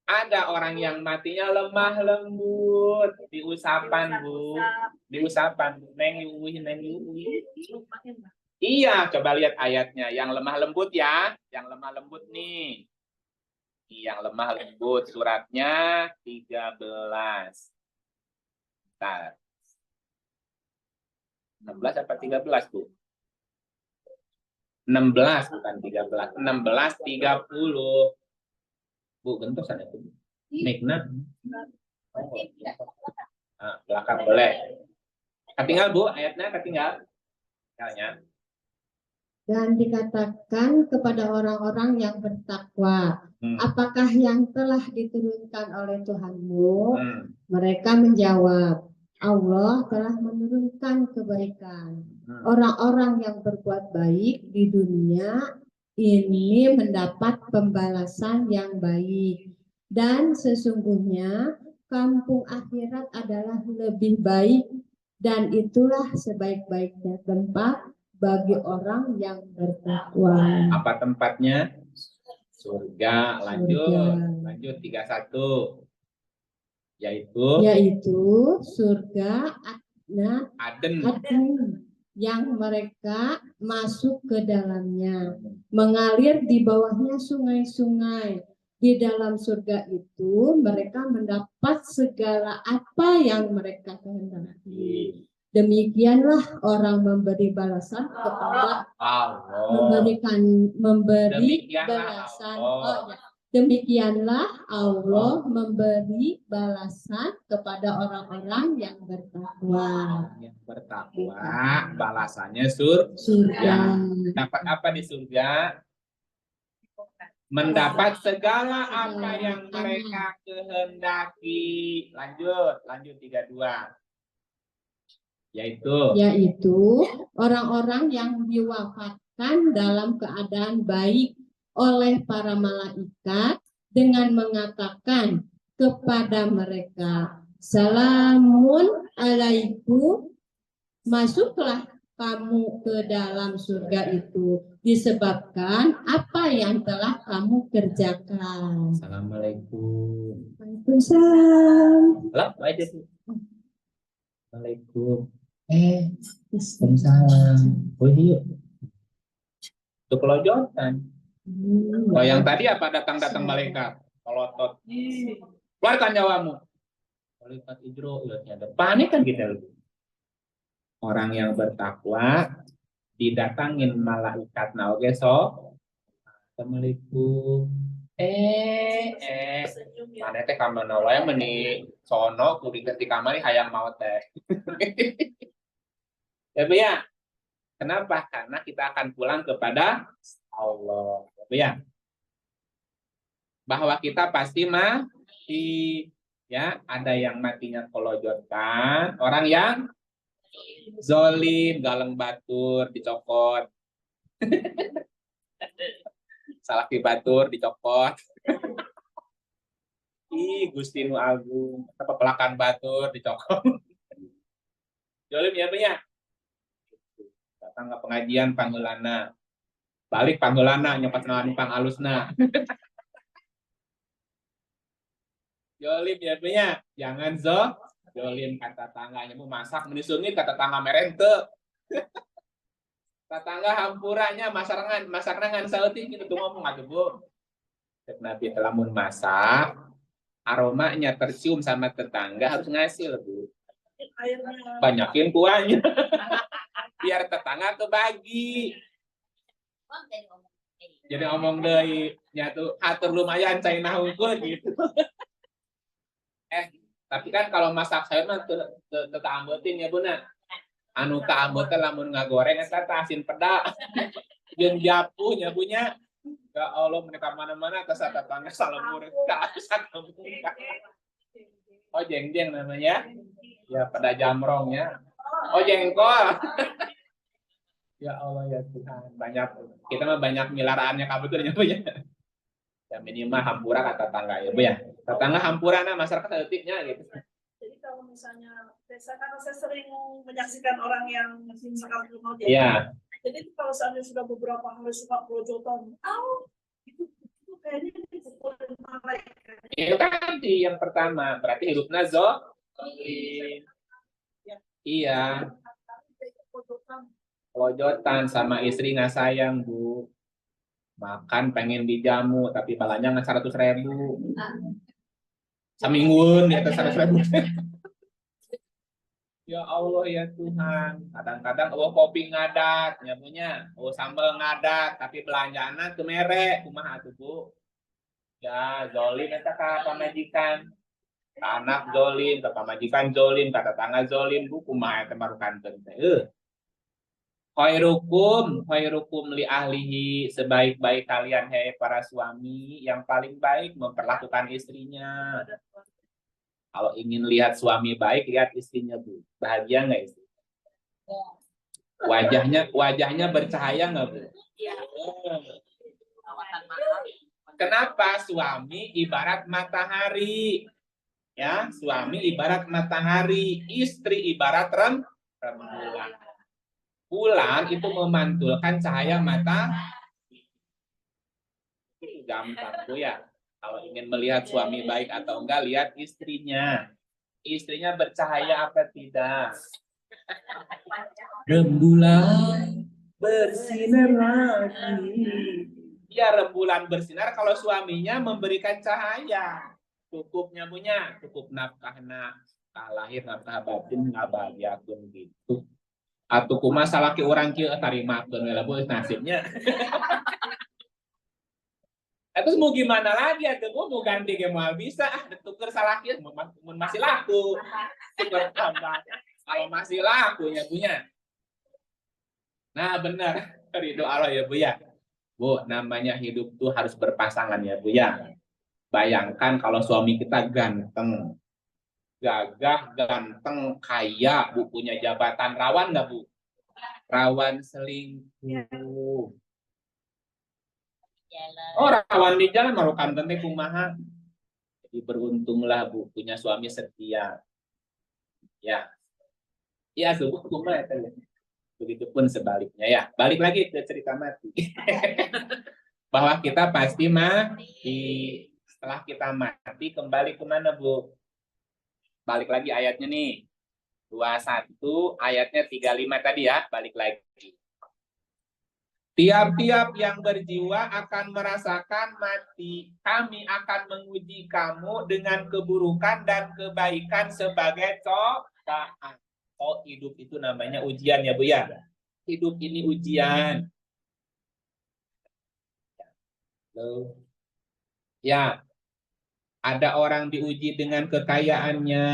Ada orang yang matinya lemah lembut, diusapan, Bu. Diusapan, neng yuwi. Iya, coba lihat ayatnya. Yang lemah lembut ya, yang lemah lembut nih. Yang lemah lembut suratnya 13. Bentar. 16 apa 13, Bu? 16 bukan 13. 16:30. Bu, gentos ada tuh. Mikna. Nah, belakang boleh. Ketinggal, Bu, ayatnya ketinggal. Tinggalnya. Dan dikatakan kepada orang-orang yang bertakwa, apakah yang telah diturunkan oleh Tuhanmu? Mereka menjawab, Allah telah menurunkan kebaikan. Orang-orang yang berbuat baik di dunia ini mendapat pembalasan yang baik. Dan sesungguhnya kampung akhirat adalah lebih baik dan itulah sebaik-baiknya tempat bagi orang yang bertakwa. Apa tempatnya? Surga. Lanjut 31. Yaitu surga Aden yang mereka masuk ke dalamnya, mengalir di bawahnya sungai-sungai. Di dalam surga itu mereka mendapat segala apa yang mereka kehendaki. Demikianlah orang memberi balasan kepada Allah. Demikianlah Allah memberi balasan kepada orang-orang yang bertakwa. Yang bertakwa, balasannya surga. Dapat apa di surga? Mendapat segala apa yang mereka kehendaki. Lanjut 32. Yaitu orang-orang yang diwafatkan dalam keadaan baik oleh para malaikat dengan mengatakan kepada mereka, Salamun alaikum, masuklah kamu ke dalam surga itu disebabkan apa yang telah kamu kerjakan. Assalamualaikum. Waalaikumsalam. Lah, aja tuh. Assalamualaikum. Waalaikumsalam. Yuk. Itu kelojotan. Oh, yang tadi apa datang malaikat? Kelotot. Keluarkan nyawamu. Malaikat Idro, ada panik kan kita. Orang yang bertakwa didatangin malaikat naoge so. Assalamualaikum. Mana teh kamar nawaya meni sono kudu di kamar hayang maot teh. Ya, Bu ya. Kenapa? Karena kita akan pulang kepada Allah. Ya. Bahwa kita pasti mati. Ya, ada yang matinya kolojotan, orang yang zolim, galeng batur, dicokot. Salaki batur, dicokot. Ih, Gusti Nu Agung, apa pelakan batur, dicokot. Zolim ya, punya. Datang ke pengajian panggulana. Balik panggulana, nyopat nawan pang alusna. Zolim ya, punya. Jangan zolim, kata tangganya mau masak menisungin, kata tangga merente. Tetangga hampuranya masarangan sauti gitu tuh ngomong atuh Bu. Nabi telah masak, aromanya tercium sama tetangga harus ngasih Bu. Banyakin kuahnya. Biar tetangga kebagi. Jadi ngomong deui nya tuh atur lumayan cai nahungkul gitu. Tapi kan kalau masak sayur mah teu ameutin ya Bu na. Anu tak ameutin lamun ngagoreng eta asin peda. Jeung japu nya Bu nya. Ya Allah menika mana-mana ke tetangga salemur ka salemur. Oh jeng-jeng namanya. Ya peda jamrongnya. Oh jengkol. Ya Allah ya Tuhan, banyak kita mah banyak milaraannya kabuturnya Bu ya. Ya minimal hampura kata tetangga ya Bu ya. Tetangga hampurana masyarakat detiknya gitu. Jadi kalau misalnya karena saya sering menyaksikan orang yang misalkan rumah dia. Iya. Jadi kalau seandainya sudah beberapa hari suka pelojotan, itu kayaknya dipukulin malaikat. Itu tadi yang pertama, berarti hidupnya zolim. Iya. Pelojotan sama istri nggak sayang Bu. Makan pengen dijamu tapi balanya nggak 100.000. Semingguan di atas 100.000. Ya Allah ya Tuhan. Kadang-kadang kopi ngadat, punya, sambal ngadat, tapi belanjana ke merek, kumaha tuh Bu. Ya zolim eta ka pamajikan. Ka anak zolim, ka pamajikan zolim, ka tetangga zolim, Bu kumaha eta marukanteun teh. Khairukum li ahlihi, sebaik-baik kalian hai para suami, yang paling baik memperlakukan istrinya. Kalau ingin lihat suami baik, lihat istrinya Bu. Bahagia nggak istri? Wajahnya bercahaya nggak Bu? Kenapa? Suami ibarat matahari. Ya, suami ibarat matahari, istri ibarat rembulan. Bulan itu memantulkan cahaya matahari. Gampang Bu ya. Kalau ingin melihat suami baik atau enggak, lihat istrinya. Istrinya bercahaya apa tidak? Rembulan bersinar lagi. Ya rembulan bersinar kalau suaminya memberikan cahaya. Cukupnya punya, cukup nafkahna, lahir nafkah batin ngabahagiakeun gitu. Atuh kumaha salaki urang kieu tarimakeun we lah Bu nasibnya. Terus mau gimana lagi atuh Bu, mau ganti ge moal bisa tuker salaki mun masih laku. Tuker tambah. Kalau masih laku ya punya. Nah, benar. Ridho Allah ya Bu ya. Bu, namanya hidup tuh harus berpasangan ya Bu ya. Bayangkan kalau suami kita ganteng, gagah, ganteng, kaya, Bu punya jabatan, rawan nggak Bu? Rawan selingkuh. Oh, rawan di jalan marukan teh kumaha. Jadi beruntunglah Bu punya suami setia. Ya. Ya, Bu kumaha eta ya. Begitupun sebaliknya ya. Balik lagi ke cerita mati. Bahwa kita pasti mati. Setelah kita mati kembali kemana Bu? Balik lagi ayatnya nih. 21 ayatnya 35 tadi ya. Balik lagi. Tiap-tiap yang berjiwa akan merasakan mati. Kami akan menguji kamu dengan keburukan dan kebaikan sebagai cobaan. Oh, hidup itu namanya ujian ya Bu ya. Hidup ini ujian. Loh. Ya. Ada orang diuji dengan kekayaannya,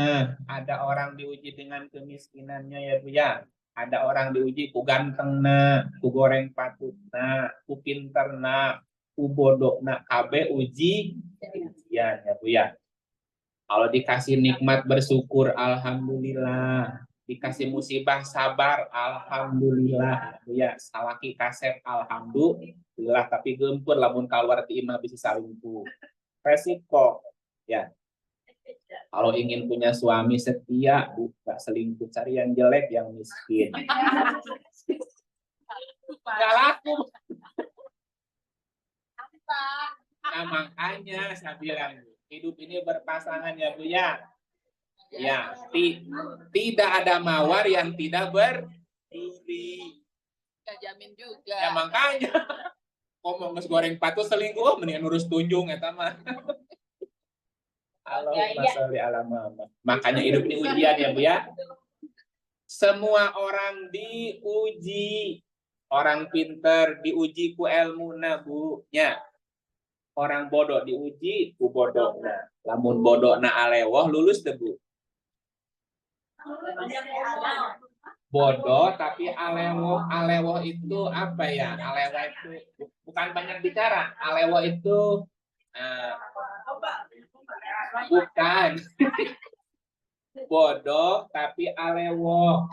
ada orang diuji dengan kemiskinannya ya Bu ya. Ada orang diuji ku gantengna, ku goreng patutna, ku pinterna, ku bodokna, KB ujian ya Bu ya. Kalau dikasih nikmat bersyukur alhamdulillah, dikasih musibah sabar alhamdulillah Bu ya. Salaki kasep alhamdulillah, tapi gempur lamun keluar ti imah bisa salingkuh. Resiko ya. Kalau ingin punya suami setia, buka selingkuh, cari yang jelek, yang miskin. Nggak laku. Nah, makanya saya bilang, hidup ini berpasangan ya Bu ya. Ya, tidak ada mawar yang tidak berduri. Nggak jamin juga. Ya makanya, ngomong goreng patuh selingkuh, mendingan urus tunjung ya mah. Allahumma sholli ala Muhammad. Makanya hidup ini ujian ya Bu ya. Semua orang diuji. Orang pinter diuji ku ilmuna Bu nya. Orang bodoh diuji ku bodohna. Lamun bodohna alewoh lulus deh Bu. Bodoh tapi alewoh. Alewoh itu apa ya? Alewoh itu bukan banyak bicara. Alewoh itu bukan bodoh tapi alewo,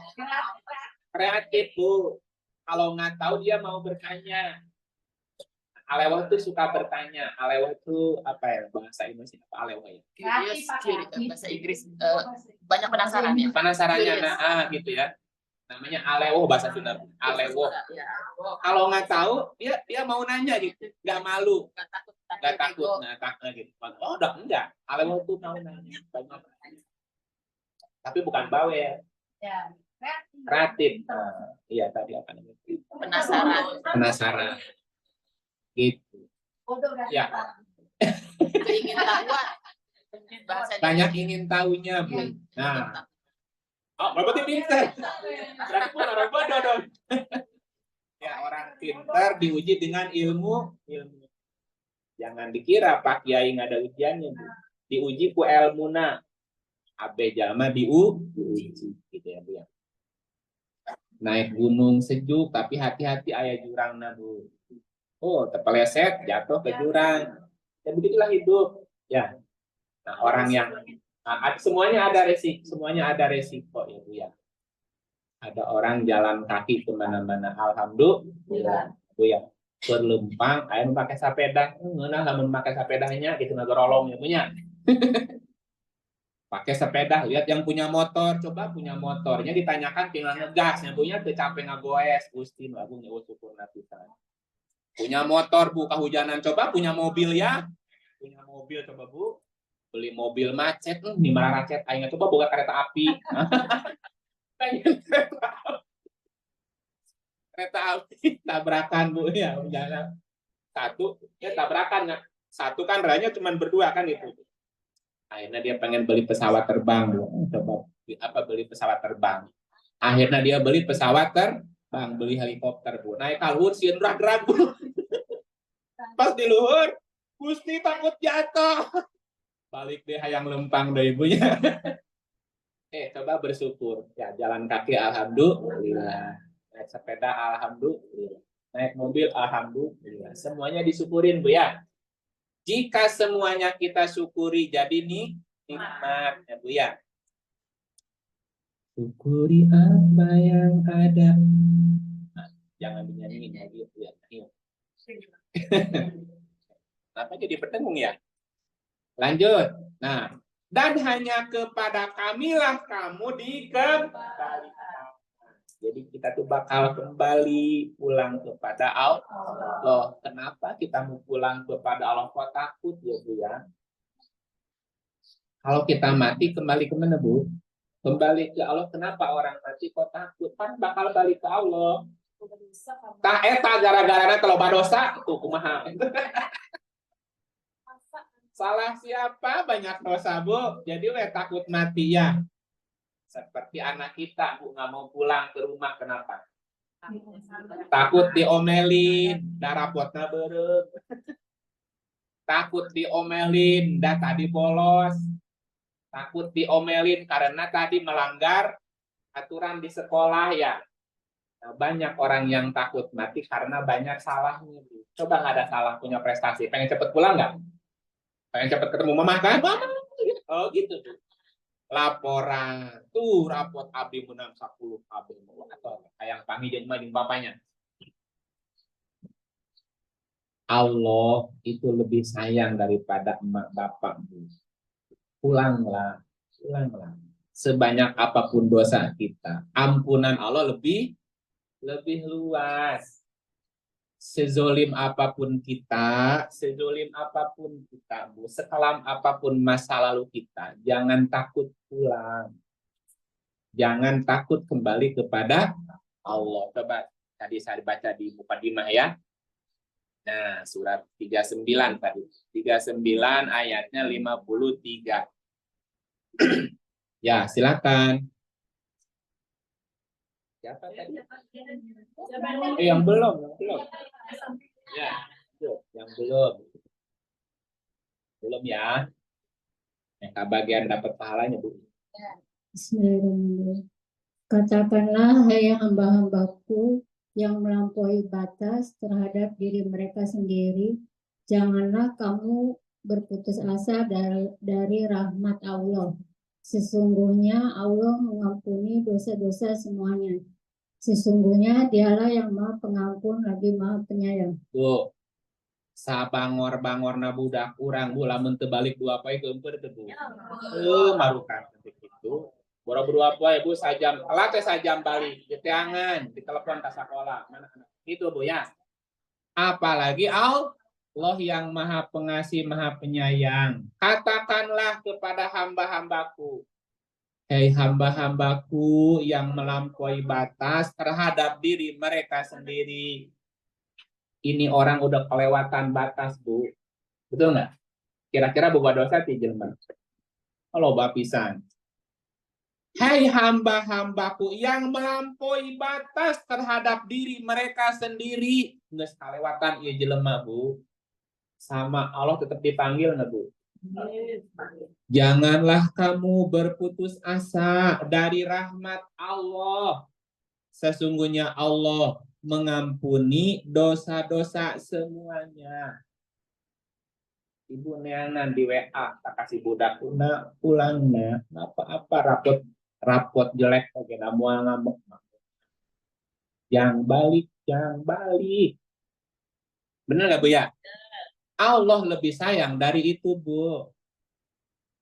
kreatif Bu. Kalau nggak tahu dia mau bertanya. Alewo itu suka bertanya. Alewo itu apa ya bahasa Indonesia apa alewo ya? Curious, bahasa Inggris banyak penasaran ya. Penasarannya gitu ya. Namanya alewo bahasa Sunda. Alewo. Kalau nggak tahu dia mau nanya gitu, nggak malu. Nggak takut, gitu. Oh, udah enggak. Alewo tuh mau nanya banyak. Tapi bukan bawel. Ya, Kreatif. Iya tadi apa namanya? Penasaran. Gitu. Ya. Keingintahuan. Banyak ingin tahunya Bu. Nah. Oh, berarti pintar. Berarti bukan orang bodoh dong. Ya orang pintar diuji dengan ilmu. Jangan dikira Pak Kiai nggak ada ujiannya Bu. Diuji ku ilmuna. Abe jalma diuji gitu ya Bu ya. Naik gunung sejuk tapi hati-hati aya jurangna Bu. Oh, terpeleset jatuh ke jurang. Ya begitulah hidup. Ya. Nah, orang yang semuanya ada resiko ya Bu ya. Ada orang jalan kaki kemana-mana, alhamdulillah Bu ya. Berlempang, ayo pakai sepeda, ngeunah lamun pakai sepedanya gitu ngagorolong ya punya. Pakai sepeda, lihat yang punya motor, coba punya motornya ditanyakan tinggal ngegas, yang punya teu capek ngagoes, Gusti lagu nyewa syukurna pisan. Punya motor Bu, kehujanan coba punya mobil ya. Punya mobil coba Bu. Beli mobil macet, nih malah macet aing coba boga kereta api. Kereta api tabrakan Bu ya, jangan satu ya tabrakan nggak satu kan ranya cuma berdua kan itu. Akhirnya dia pengen beli pesawat terbang Bu. Coba beli pesawat terbang. Akhirnya dia beli pesawat terbang, beli helikopter Bu. Naik ka luhur sieun drag Bu. Pas di luhur, Gusti takut jatuh. Balik deh hayang lempang deh ibunya. Coba bersyukur. Ya jalan kaki alhamdulillah. Naik sepeda alhamdulillah. Naik mobil alhamdulillah. Semuanya disyukurin Bu ya. Jika semuanya kita syukuri jadi nikmat ya Bu ya. Syukuri apa yang ada. Nah, jangan dinyanyiin lagi Bu ya. Kenapa jadi berdengung ya? Lanjut. Nah, dan hanya kepada kamilah kamu dikembalikan. Jadi kita tuh bakal kembali pulang kepada Allah. Kenapa kita mau pulang kepada Allah? Kok takut ya Bu ya? Kalau kita mati kembali ke mana Bu? Kembali ke Allah. Kenapa orang mati kok takut? Kan bakal balik ke Allah. Tah eta gara-garana kalau badosa tuh kumaha. Salah siapa banyak dosa Bu. Jadi takut mati ya. Seperti anak kita Bu nggak mau pulang ke rumah kenapa? Takut diomelin, darah potna beureum. Takut diomelin, dah tadi bolos. Takut diomelin karena tadi melanggar aturan di sekolah ya. Nah, banyak orang yang takut mati karena banyak salahnya. Bu. Coba nggak ada salah punya prestasi, pengen cepet pulang nggak? Pengen cepet ketemu mama kan? Mama. Oh gitu tuh. Laporan tuh rapot abdi menang 10 abdi atau yang pangi jadi majing bapaknya. Allah itu lebih sayang daripada emak bapak. Pulanglah, pulanglah. Sebanyak apapun dosa kita, ampunan Allah lebih luas. Sezolim apapun kita, Bu, sekelam apapun masa lalu kita, jangan takut pulang. Jangan takut kembali kepada Allah. Coba tadi saya baca di Mukadimah ya. Nah, surat 39 tadi. 39 ayatnya 53. Ya, silakan. Siapa tadi? Yang belum. Ya, yang belum. Belum ya. Yang bagian dapat pahalanya, Bu. Bismillahirrahmanirrahim. Katakanlah, hai hamba-hambaku yang melampaui batas terhadap diri mereka sendiri, janganlah kamu berputus asa dari rahmat Allah. Sesungguhnya Allah mengampuni dosa-dosa semuanya. Sesungguhnya Dialah yang Maha Pengampun lagi Maha Penyayang. Bu, sabangor-bangor na budak urang Bu lamun teu balik 2 poe keumper teu Bu. Marukan itu. Boro-boro apa ya Bu sajam, telat teh sajam balik, diteangan, ditelepon ke sekolah. Mana itu Bu ya. Apalagi Allah yang Maha Pengasih, Maha Penyayang. Katakanlah kepada hamba-hambaku, hei hamba-hambaku yang melampaui batas terhadap diri mereka sendiri. Ini orang udah kelewatan batas, Bu. Betul nggak? Kira-kira boga dosa ti jelema. Kalau bapisan. Hei hamba-hambaku yang melampaui batas terhadap diri mereka sendiri. Nggak kelewatan ieu jelema, Bu. Sama Allah tetap dipanggil nggak, Bu? Janganlah kamu berputus asa dari rahmat Allah. Sesungguhnya Allah mengampuni dosa-dosa semuanya. Ibu neangan di WA, tak kasih budak una pulangnya, apa-apa rapot jelek oke namual ngamuk. Yang balik. Benar nggak Bu ya? Allah lebih sayang dari itu, Bu.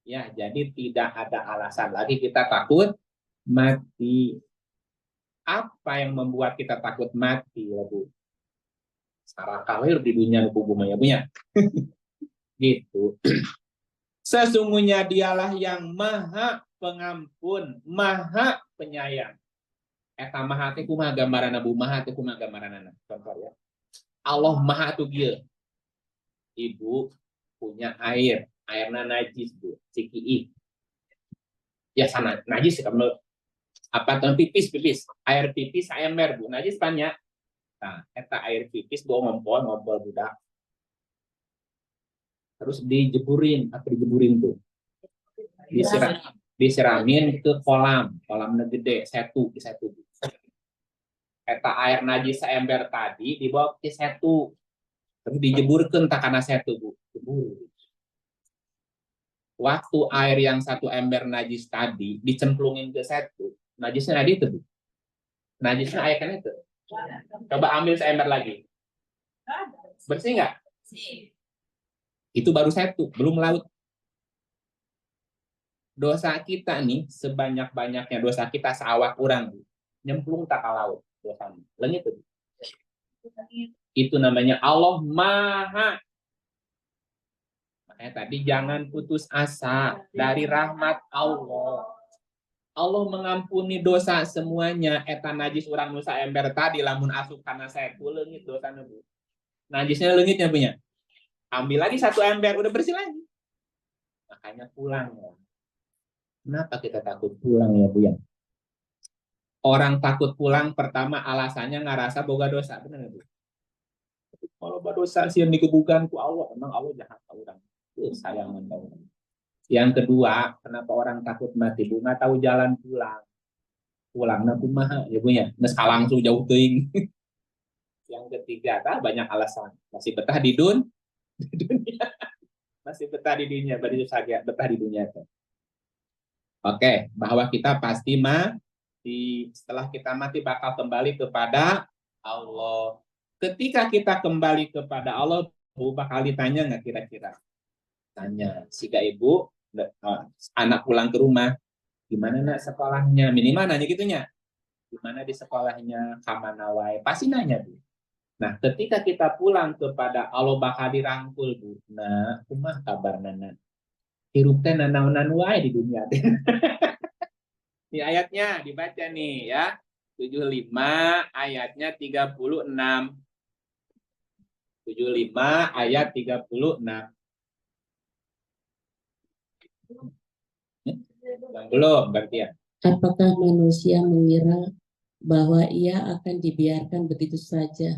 Ya, jadi tidak ada alasan lagi kita takut mati. Apa yang membuat kita takut mati, ya Bu? Sarakawir di dunia kubuma ya Bu ya. Gitu. Sesungguhnya Dialah yang Maha Pengampun, Maha Penyayang. Eta maha teh kumaha gambaranna Bu? Maha teh kumaha gambaranna? Contoh ya. Allah Maha tuh kieu. Ibu punya airna najis Bu, cikii. Ya sana najis kamu apa tuh pipis, air pipis ember Bu, najis pan nya. Nah, eta air pipis bawa ngompol budak. Terus dijeburin tuh. Disiramin ke kolam gede, setu. Eta air najis ember tadi dibawa ke setu. Terus dijeburkan tak karena setu Bu. Jebur. Waktu air yang 1 ember najis tadi dicemplungin ke setu, najisnya tadi itu Bu. Najisnya air kan itu. Coba ambil seember lagi. Bersih nggak? Itu baru setu, belum laut. Dosa kita nih, sebanyak-banyaknya dosa kita seawak orang Bu. Nyemplung tak ke laut dosanya. Lengit itu. Itu namanya Allah Maha. Makanya tadi jangan putus asa dari rahmat Allah. Allah mengampuni dosa semuanya. Eta najis orang nusa ember tadi lamun asup karena saya leungit dosanya Bu. Najisnya leungitnya punya. Ambil lagi 1 ember udah bersih lagi. Makanya pulang ya. Kenapa kita takut pulang ya Bu ya? Orang takut pulang pertama alasannya ngerasa boga dosa, benar Bu? Kalau berdosa sih yang dikebukan ku Allah, emang Allah jahat orang. Sayang tahu. Yang kedua, kenapa orang takut mati Bu? Nggak tahu jalan pulang. pulangna kumaha ya Bu ya. Geus kalangsu jauh teuing. Yang ketiga banyak alasan. Masih betah di dunia. Masih betah di dunia, berarti saja betah di dunia. Oke, bahwa kita pasti mati. Setelah kita mati bakal kembali kepada Allah. Ketika kita kembali kepada Allah, Bu bakal ditanya nggak kira-kira? Tanya, jika ibu anak pulang ke rumah, gimana nak sekolahnya? Minimal nanya gitunya. Gimana di sekolahnya? Kamana wae? Pasti nanya, Bu. Nah, ketika kita pulang kepada Allah bakal dirangkul, Bu. Nah, kumaha kabar nana? Hirup teh nanaonan wae di dunia teh. Ini ayatnya dibaca nih ya. 75 ayatnya 36. 75 ayat 36. Belum berarti ya. Apakah manusia mengira bahwa ia akan dibiarkan begitu saja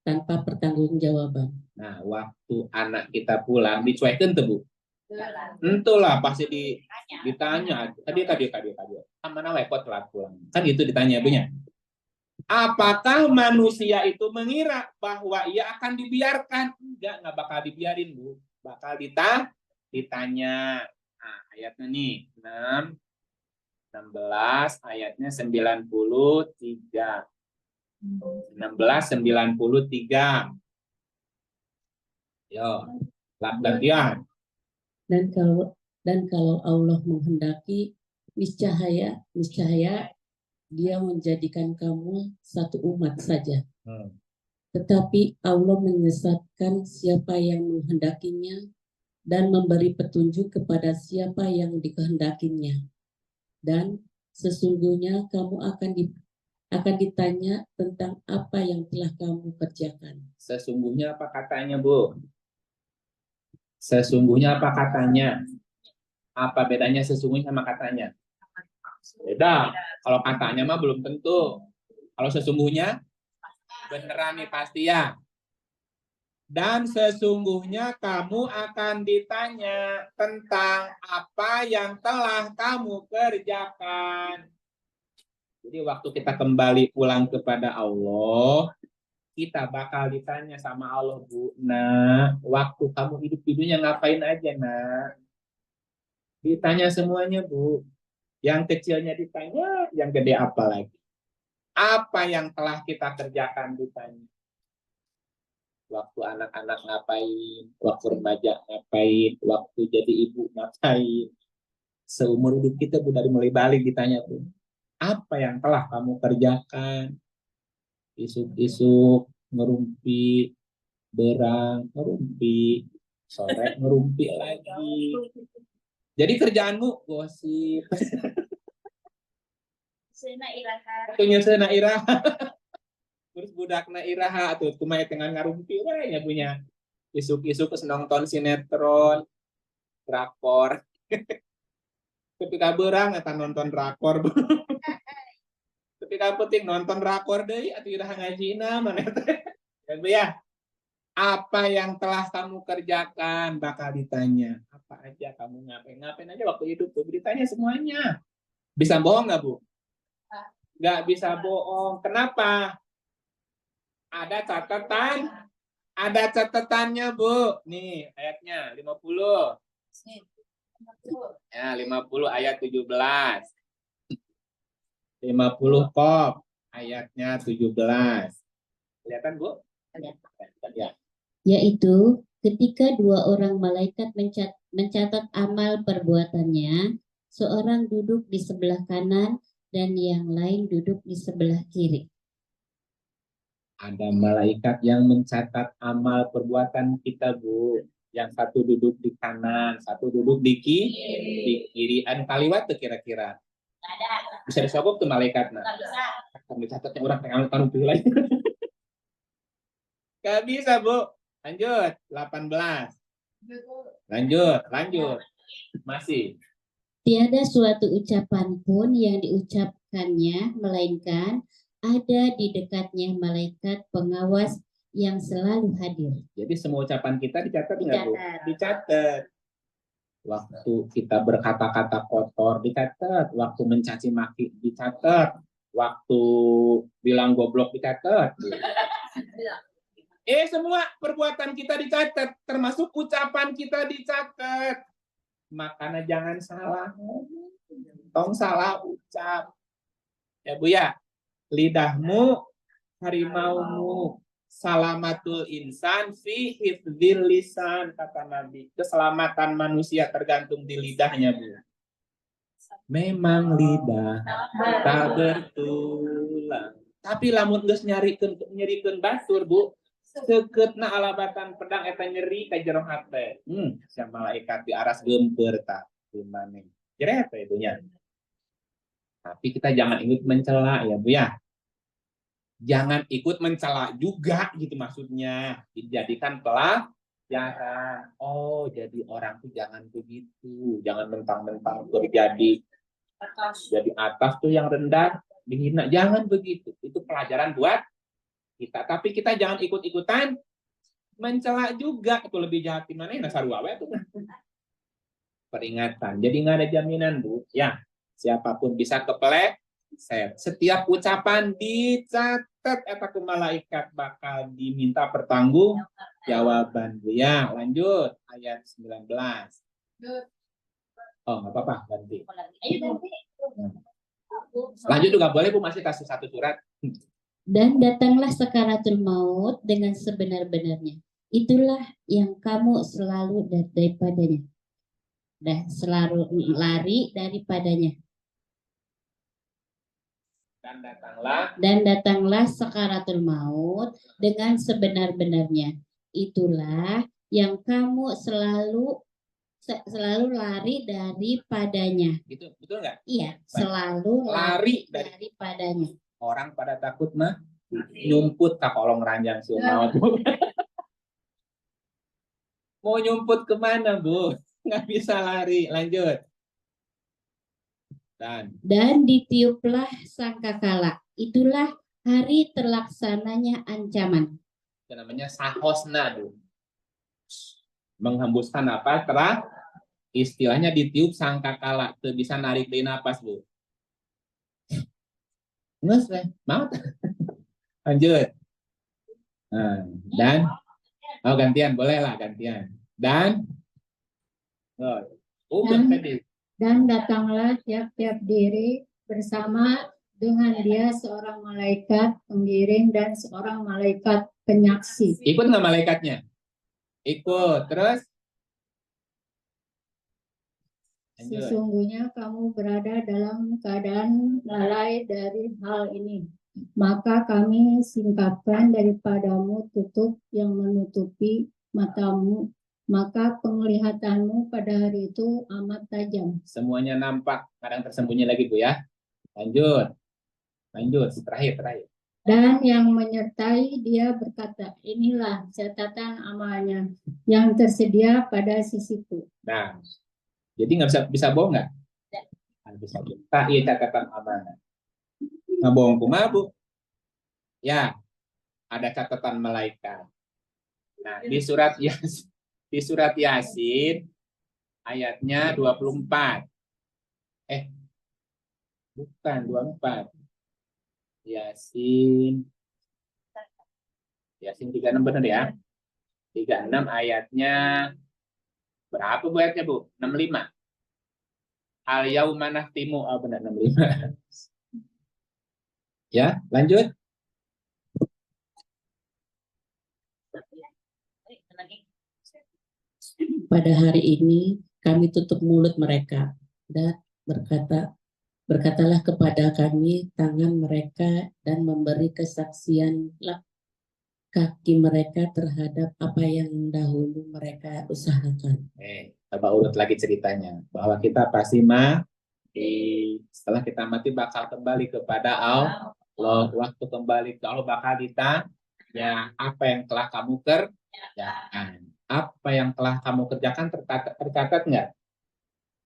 tanpa pertanggungjawaban? Nah, waktu anak kita pulang dicuekin tuh Bu. Entulah pasti ditanya. Tadi. Mana wekot telat pulang. Kan gitu ditanya ibunya. Apakah manusia itu mengira bahwa ia akan dibiarkan? Enggak bakal dibiarin, Bu. Bakal ditanya. Nah, ayatnya nih 16 ayatnya 93. 16:93. Yo, gantian. Dan kalau Allah menghendaki, niscaya Dia menjadikan kamu satu umat saja. Tetapi Allah menyesatkan siapa yang menghendakinya dan memberi petunjuk kepada siapa yang dikehendakinya. Dan sesungguhnya kamu akan ditanya tentang apa yang telah kamu kerjakan. Sesungguhnya apa katanya, Bu? Sesungguhnya apa katanya? Apa bedanya sesungguhnya sama katanya? Beda. Kalau katanya mah belum tentu. Kalau sesungguhnya beneran nih pasti ya. Dan sesungguhnya kamu akan ditanya tentang apa yang telah kamu kerjakan. Jadi waktu kita kembali pulang kepada Allah, kita bakal ditanya sama Allah, Bu. Nah, waktu kamu hidup di dunia ngapain aja, nak? Ditanya semuanya, Bu. Yang kecilnya ditanya, yang gede apa lagi? Apa yang telah kita kerjakan ditanya? Waktu anak-anak ngapain? Waktu remaja ngapain? Waktu jadi ibu ngapain? Seumur hidup kita, Bu, dari mulai balik ditanya, Bu. Apa yang telah kamu kerjakan? Isuk-isuk ngerumpi, berang ngerumpi, sore ngerumpi lagi. Jadi kerjaanmu gosip. Seuna iraha. Terus budakna iraha tuh kumaha dengan ngarumpi we nya punya. Isuk-isuk kes nonton sinetron, drakor. Ketika berang eta nonton drakor. Ketika penting nonton drakor deui atuh iraha ngajina maneh teh. Ya. Apa yang telah kamu kerjakan bakal ditanya. Apa aja kamu ngapain aja waktu hidup tuh ditanya semuanya. Bisa bohong nggak, Bu? Nggak bisa bohong. Kenapa? Ada catatan. Ada catatannya, Bu. Nih ayatnya 50. Ya 50 ayat 17. 50 Qaf ayatnya 17. Kelihatan, Bu? Ya. Yaitu ketika dua orang malaikat mencatat amal perbuatannya, seorang duduk di sebelah kanan dan yang lain duduk di sebelah kiri. Ada malaikat yang mencatat amal perbuatan kita, Bu. Yang satu duduk di kanan, satu duduk di kiri. Anu kaliwat tuh kira-kira. Bisa disogok tuh malaikat. Nah, kami catatnya orang pengen pilih. Gak bisa, Bu. Lanjut, 18. Lanjut. Masih. Tiada suatu ucapan pun yang diucapkannya, melainkan ada di dekatnya malaikat pengawas yang selalu hadir. Jadi semua ucapan kita dicatat nggak, Bu? Dicatat. Waktu kita berkata-kata kotor dicatat. Waktu mencaci maki dicatat. Waktu bilang goblok dicatat. Semua perbuatan kita dicatat, termasuk ucapan kita dicatat. Makanya jangan salah ngomong, tong salah ucap. Ya Bu ya, lidahmu harimaumu, salamatul insan fi hifdzil lisan, kata Nabi. Keselamatan manusia tergantung di lidahnya, Bu. Memang lidah tak bertulang. Tapi lamun geus nyarikeun batur, Bu, seketna alabatan pedang eta nyeri ka jero hate. Sia malaikat di aras geumpeur tah gimana. Jeret itu nya. Tapi kita jangan ikut mencela ya, Bu ya. Jangan ikut mencela juga gitu maksudnya. Dijadikan pelajaran. Oh, jadi orang tuh jangan begitu. Jangan mentang-mentang terjadi jadi atas tuh yang rendah dihina. Jangan begitu. Itu pelajaran buat kita. Tapi kita jangan ikut-ikutan mencela juga. Itu lebih jahat di mana? Nasarua itu. Peringatan. Jadi nggak ada jaminan, Bu. Ya, siapapun bisa kepleset. Setiap ucapan dicatat eta ku malaikat bakal diminta pertanggungjawaban. Bu ya, lanjut ayat 19. Oh, nggak apa-apa, ganti. Lanjut juga boleh, Bu, masih kasih satu surat. Dan datanglah sakaratul maut dengan sebenar-benarnya. Itulah yang kamu selalu daripadanya. Dan selalu lari daripadanya. Dan datanglah sakaratul maut dengan sebenar-benarnya. Itulah yang kamu selalu lari daripadanya. Gitu, betul nggak? Iya, selalu lari daripadanya. Orang pada takut mah nyumput ke kolong ranjang si maut. Mau nyumput kemana, Bu? Nggak bisa lari. Lanjut. Dan ditiuplah sangkakala. Itulah hari terlaksananya ancaman. Itu namanya sahosna, Bu. Menghembuskan apa? Istilahnya ditiup sangkakala. Tuh bisa narik dari napas, Bu. Nges, mau? Lanjut. Nah, dan gantian, bolehlah gantian. Dan dan datanglah tiap-tiap diri bersama dengan dia seorang malaikat pengiring dan seorang malaikat penyaksi. Ikut nggak malaikatnya? Ikut. Terus? Sesungguhnya kamu berada dalam keadaan lalai dari hal ini. Maka kami singkapkan daripadamu tutup yang menutupi matamu. Maka penglihatanmu pada hari itu amat tajam. Semuanya nampak, kadang tersembunyi lagi, Bu ya. Lanjut. Terakhir. Dan yang menyertai dia berkata, inilah catatan amalnya yang tersedia pada sisiku. Nah, jadi nggak bisa bohong nggak? Bisa bohong. Iya catatan amalnya. Nggak bohong kumaha, Bu? Ya, ada catatan malaikat. Nah, di surat Yasin ayatnya 24. Bukan 24. Yasin 36 benar ya? 36 ayatnya berapa Bu ayatnya, Bu? 65. Al yauma nahtimu, benar 65. Ya, lanjut. Pada hari ini kami tutup mulut mereka dan berkatalah kepada kami tangan mereka dan memberi kesaksianlah kaki mereka terhadap apa yang dahulu mereka usahakan. Coba urut lagi ceritanya bahwa kita pasti setelah kita mati bakal kembali kepada Allah. Waktu kembali ke Allah bakal ditanya apa yang telah kamu kerjakan. Apa yang telah kamu kerjakan tercatat nggak?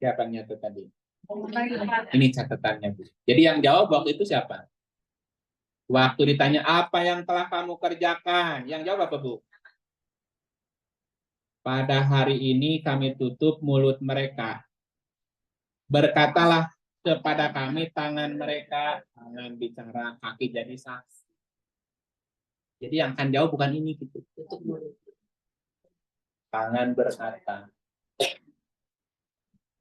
Siapa yang nyatet tadi? Ini catatannya, Bu. Jadi yang jawab waktu itu siapa? Waktu ditanya apa yang telah kamu kerjakan, yang jawab apa, Bu? Pada hari ini kami tutup mulut mereka. Berkatalah kepada kami tangan mereka, tangan bicara, kaki jadi saksi. Jadi yang akan jauh bukan ini gitu. Tutup mulut. Tangan berkata,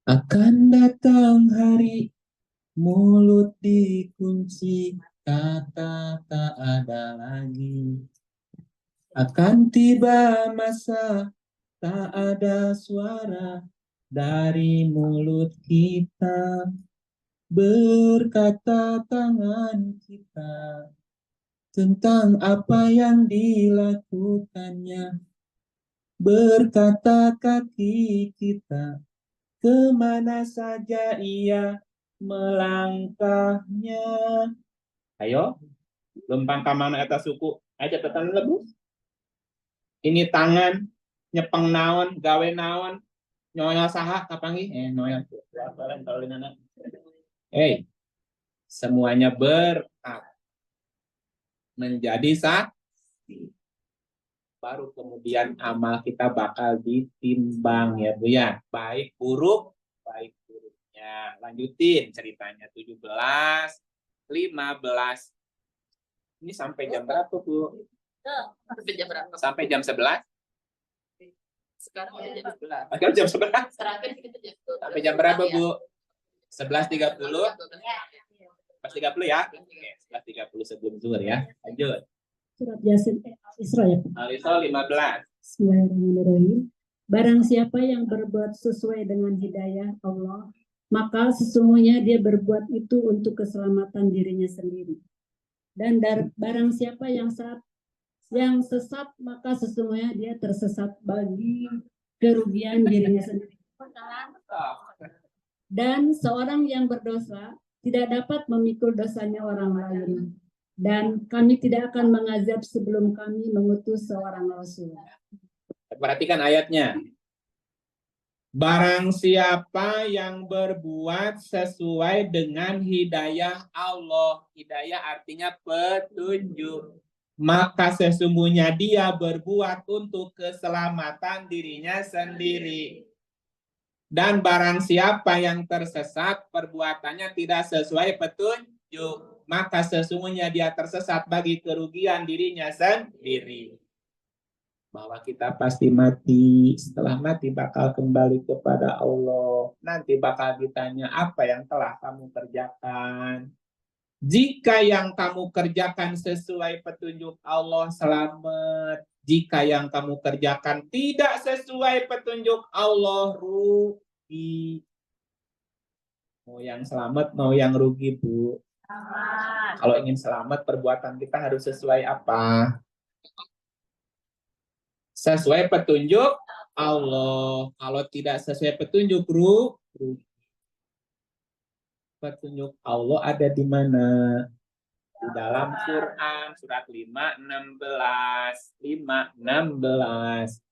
akan datang hari mulut dikunci, kata tak ada lagi. Akan tiba masa tak ada suara dari mulut kita, berkata tangan kita tentang apa yang dilakukannya, berkata kaki kita kemana saja ia melangkahnya. Ayo, lempang kamana atas suku. Ayo cepetan lebu. Ini tangan nyepeng naon, gawe naon, nyonya saha kapangi? Nyonya. Semuanya berkat menjadi saksi. Baru kemudian amal kita bakal ditimbang ya Bu ya. Baik buruk, baik buruknya. Lanjutin ceritanya 17, 15. Ini sampai jam berapa Bu? Sampai jam berapa? Sampai jam 11? Sekarang udah jam 11. Sekarang jam 11? Terakhir kita jam 12. Sampai jam berapa Bu? 11.30? 11.30 ya? Oke, 11.30 sebelum zuhur ya. Lanjut. Surat Yasin Isra ya. Al-Isra 15. Bismillahirrahmanirrahim. Barang siapa yang berbuat sesuai dengan hidayah Allah, maka sesungguhnya dia berbuat itu untuk keselamatan dirinya sendiri. Dan barang siapa yang sesat, maka sesungguhnya dia tersesat bagi kerugian dirinya sendiri. Dan seorang yang berdosa tidak dapat memikul dosanya orang lain. Dan kami tidak akan mengazab sebelum kami mengutus seorang rasul. Perhatikan ayatnya. Barang siapa yang berbuat sesuai dengan hidayah Allah. Hidayah artinya petunjuk. Maka sesungguhnya dia berbuat untuk keselamatan dirinya sendiri. Dan barang siapa yang tersesat, perbuatannya tidak sesuai petunjuk, maka sesungguhnya dia tersesat bagi kerugian dirinya sendiri. Bahwa kita pasti mati, setelah mati bakal kembali kepada Allah. Nanti bakal ditanya apa yang telah kamu kerjakan. Jika yang kamu kerjakan sesuai petunjuk Allah, selamat. Jika yang kamu kerjakan tidak sesuai petunjuk Allah, rugi. Mau yang selamat, mau yang rugi, Bu? Selamat. Kalau ingin selamat, perbuatan kita harus sesuai apa? Sesuai petunjuk Allah. Kalau tidak sesuai petunjuk, rugi. Petunjuk Allah ada di mana? Di dalam Quran surat 5:16. 5:16.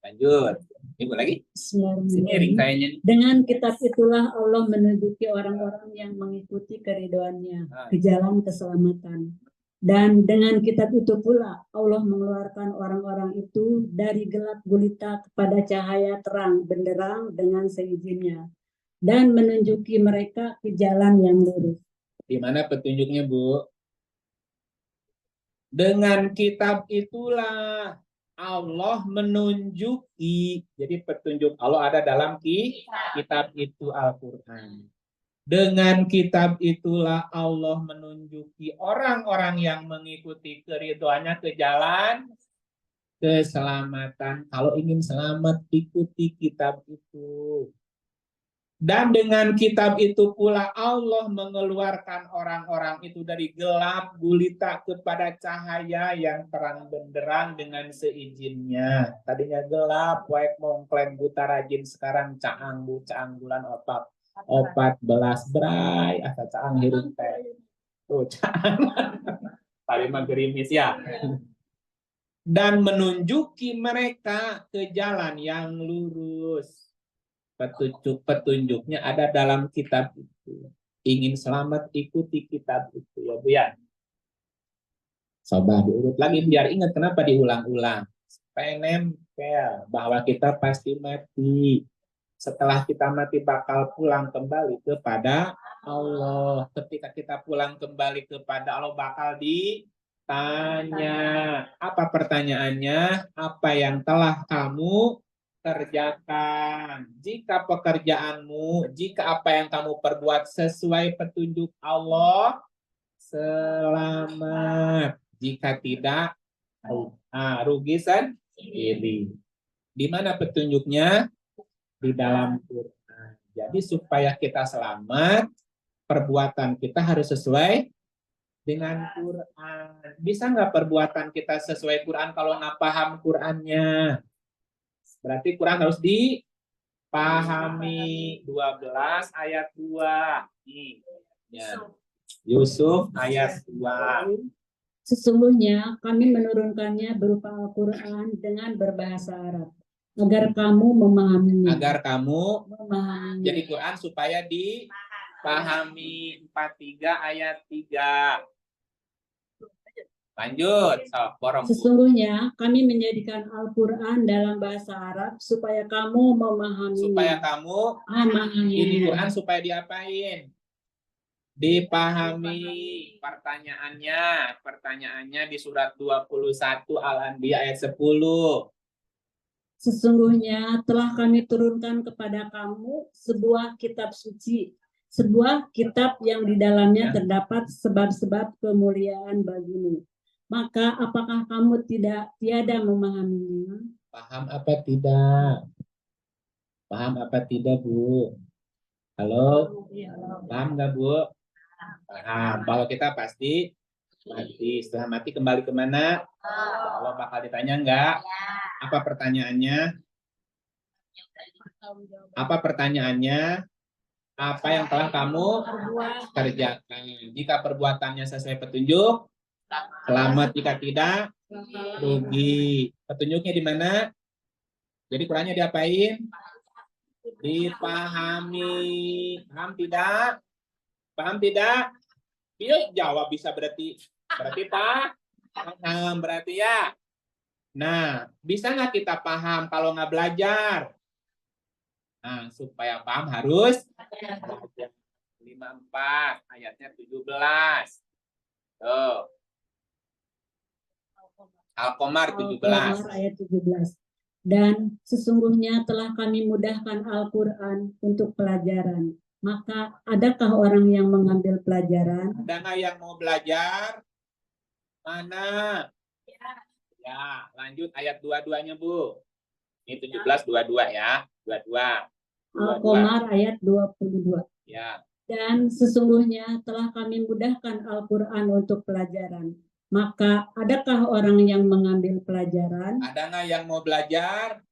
Lanjut. Ibu lagi? Sini kayaknya. Dengan kitab itulah Allah menunjuki orang-orang yang mengikuti keriduannya ke jalan keselamatan. Dan dengan kitab itu pula Allah mengeluarkan orang-orang itu dari gelap gulita kepada cahaya terang benderang dengan seizinnya. Dan menunjuki mereka ke jalan yang lurus. Di mana petunjuknya, Bu? Dengan kitab itulah Allah menunjuki. Jadi petunjuk Allah ada dalam kitab itu Al-Quran. Dengan kitab itulah Allah menunjuki orang-orang yang mengikuti keridhoannya ke jalan keselamatan. Kalau ingin selamat, ikuti kitab itu. Dan dengan kitab itu pula Allah mengeluarkan orang-orang itu dari gelap gulita kepada cahaya yang terang benderang dengan seizinnya. Tadinya gelap, waek mongklen buta rajin, sekarang caang bulan opat belas berai, asa caang hirup teh. Tuh caang. Tadi mah gerimis ya. Dan menunjuki mereka ke jalan yang lurus. Petunjuknya ada dalam kitab itu. Ingin selamat, ikuti kitab itu ya Bu ya. Coba diurut lagi biar ingat kenapa diulang-ulang. Supaya nempel bahwa kita pasti mati. Setelah kita mati bakal pulang kembali kepada Allah. Ketika kita pulang kembali kepada Allah bakal ditanya. Apa pertanyaannya? Apa yang telah kamu kerjakan? Jika pekerjaanmu, jika apa yang kamu perbuat sesuai petunjuk Allah, selamat. Jika tidak, rugi sendiri. Di mana petunjuknya? Di dalam Quran. Jadi supaya kita selamat, perbuatan kita harus sesuai dengan Quran. Bisa nggak perbuatan kita sesuai Quran kalau nggak paham Qurannya? Berarti Quran harus dipahami. 12 ayat 2. Nih, ya. Yusuf ayat 2. Sesungguhnya kami menurunkannya berupa Al-Quran dengan berbahasa Arab, agar kamu memahaminya. Agar kamu Memahaminya. jadi Quran supaya dipahami. 43 ayat 3. Lanjut, borong. Sesungguhnya kami menjadikan Al-Quran dalam bahasa Arab supaya kamu memahaminya. Supaya kamu ini Quran supaya diapain? Dipahami. Pertanyaannya di surat 21 Al-Anbiya ayat 10. Sesungguhnya telah kami turunkan kepada kamu sebuah kitab suci, sebuah kitab yang di dalamnya terdapat sebab-sebab kemuliaan bagimu. Maka apakah kamu tiada memahaminya? Paham apa tidak? Paham apa tidak, Bu? Halo? Paham nggak, Bu? Paham. Kalau kita pasti mati. Setelah mati kembali kemana? Allah bakal ditanya nggak? Apa pertanyaannya? Apa pertanyaannya? Apa yang telah kamu kerjakan? Jika perbuatannya sesuai petunjuk, selamat. Jika tidak, rugi. Petunjuknya di mana? Jadi Qurannya diapain? Dipahami. Paham tidak? Paham tidak? Dia jawab bisa berarti paham berarti ya. Nah, bisa nggak kita paham kalau nggak belajar? Nah, supaya paham harus belajar. 54 ayatnya 17. Tuh. Al-Qamar 17. Al-Qamar ayat 17. Dan sesungguhnya telah kami mudahkan Al-Quran untuk pelajaran. Maka adakah orang yang mengambil pelajaran? Ada nggak yang mau belajar? Mana? Ya, lanjut ayat 22-nya, Bu. Ini 17, 22 ya. 22. Al-Qamar ayat 22. Ya. Dan sesungguhnya telah kami mudahkan Al-Quran untuk pelajaran. Maka adakah orang yang mengambil pelajaran? Ada nggak yang mau belajar?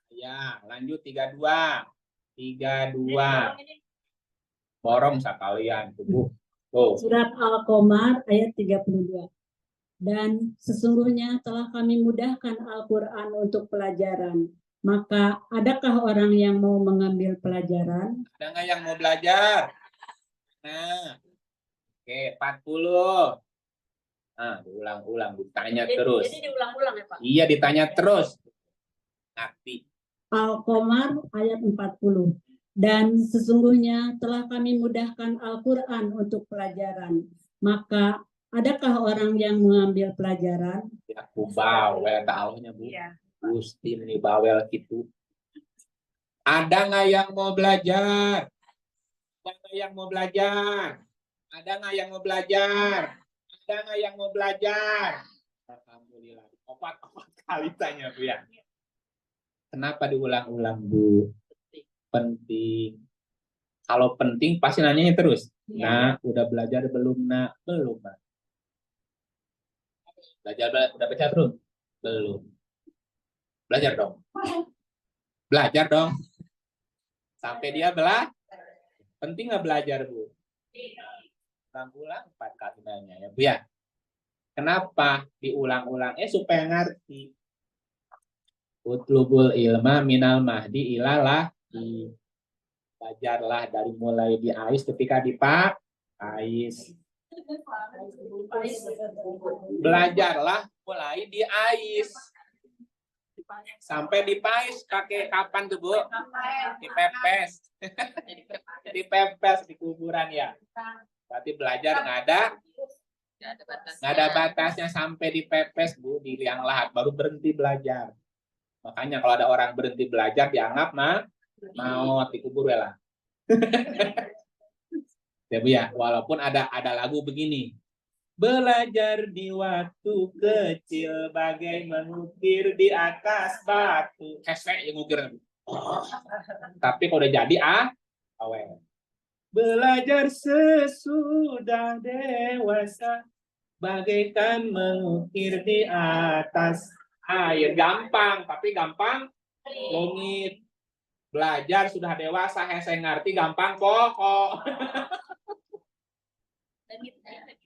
Ya, lanjut 32. 32. Borong sekalian, Bu. Tuh. Surat Al-Qamar ayat 32. Dan sesungguhnya telah kami mudahkan Al-Quran untuk pelajaran. Maka adakah orang yang mau mengambil pelajaran? Ada nggak yang mau belajar? Nah, oke, 40. Nah, diulang-ulang, ditanya terus. Jadi diulang-ulang ya, Pak? Iya, ditanya terus. Nanti. Al-Qamar ayat 40. Dan sesungguhnya telah kami mudahkan Al-Quran untuk pelajaran. Maka adakah orang yang mengambil pelajaran? Ya, aku bawel ta'alahnya, Bu. Iya. Gusti ini bawel gitu. Ada nggak yang mau belajar? Ada nggak yang mau belajar? Ada nggak yang mau belajar? Ada nggak yang mau belajar? Alhamdulillah. 4 kali tanya, Bu ya. Kenapa diulang-ulang, Bu? Penting. Kalau penting pasti nanyanya terus. Nah, udah belajar belum, Nak? Belum, Nak. Udah baca belum? Belum. Belajar dong. Belajar dong. Sampai dia penting nggak belajar, Bu? Ulang-ulang 4 kali nanya ya, Bu ya. Kenapa diulang-ulang? Supaya ngerti. Utlubul ilma minal mahdi ilalah. Belajarlah dari mulai di ais ketika ais. Belajarlah mulai di ais. Sampai dipais kakek kapan tuh Bu? Dipepes. Dipepes di kuburan ya. Berarti belajar nggak ada batasnya sampai dipepes Bu di liang lahat baru berhenti belajar. Makanya kalau ada orang berhenti belajar dianggap mau dikubur ya lah. Ya Bu ya, walaupun ada lagu begini. Belajar di waktu kecil bagai mengukir di atas batu. Hesek yang ngukir. Tapi kalau udah jadi awet. Belajar sesudah dewasa bagaikan mengukir di atas air. Gampang, tapi gampang rumit. Belajar sudah dewasa, hesek ngerti gampang pokok.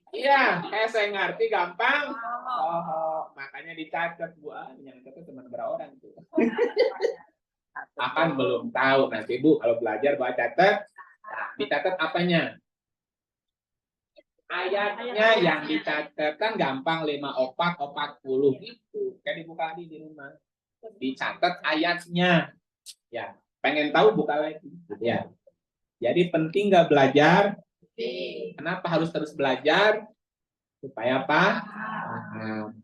Iya, hesek ngerti gampang. Makanya dicatat Bu. Yang catat teman berapa orang itu. Akan belum tahu nanti Bu kalau belajar bawa catat. Dicatat apanya? Ayatnya yang dicatat kan gampang 54 gitu. Kayak dibuka di rumah. Dicatat ayatnya. Ya, pengen tahu buka lagi. Ya. Jadi penting nggak belajar? Kenapa harus terus belajar? Supaya apa?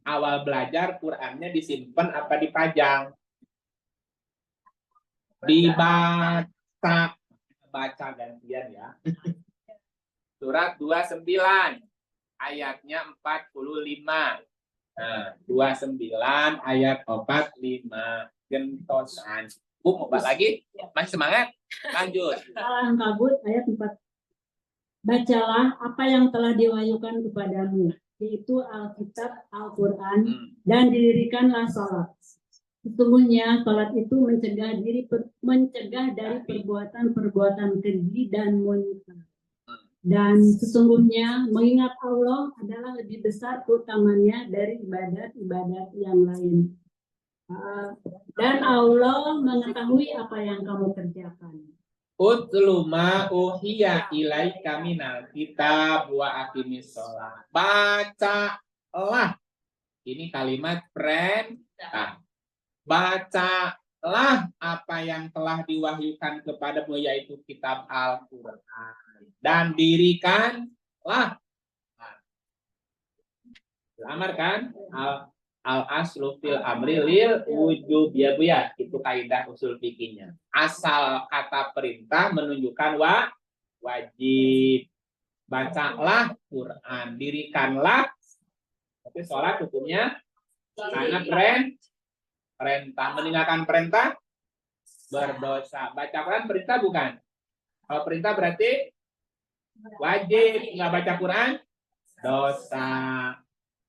Awal belajar Qur'annya disimpan apa dipajang? Dibaca. Baca gantian ya. Surat 29 ayatnya 45. Nah, 29 ayat 45 gentosan. Bu mau bahas lagi? Masih semangat? Lanjut. Al-Ankabut ayat 4. Bacalah apa yang telah diwahyukan kepadamu, yaitu Alkitab, Al-Quran, dan didirikanlah salat. Sesungguhnya salat itu mencegah dari perbuatan-perbuatan keji dan munkar. Dan sesungguhnya mengingat Allah adalah lebih besar keutamannya dari ibadat-ibadat yang lain. Dan Allah mengetahui apa yang kamu kerjakan. Utlu ma uhiya ilaika minal kitab wa aqimis shalah. Bacalah. Ini kalimat perintah. Bacalah apa yang telah diwahyukan kepadamu yaitu kitab Al-Qur'an dan dirikanlah. Lamar kan? Al-aslu fil amri lil wujub ya Bu ya. Itu kaidah usul fikihnya. Asal kata perintah menunjukkan wajib. Bacalah Quran, dirikanlah. Tapi sholat hukumnya karena perintah. Meninggalkan perintah berdosa. Baca Quran perintah bukan? Kalau perintah berarti wajib. Nggak baca Quran dosa.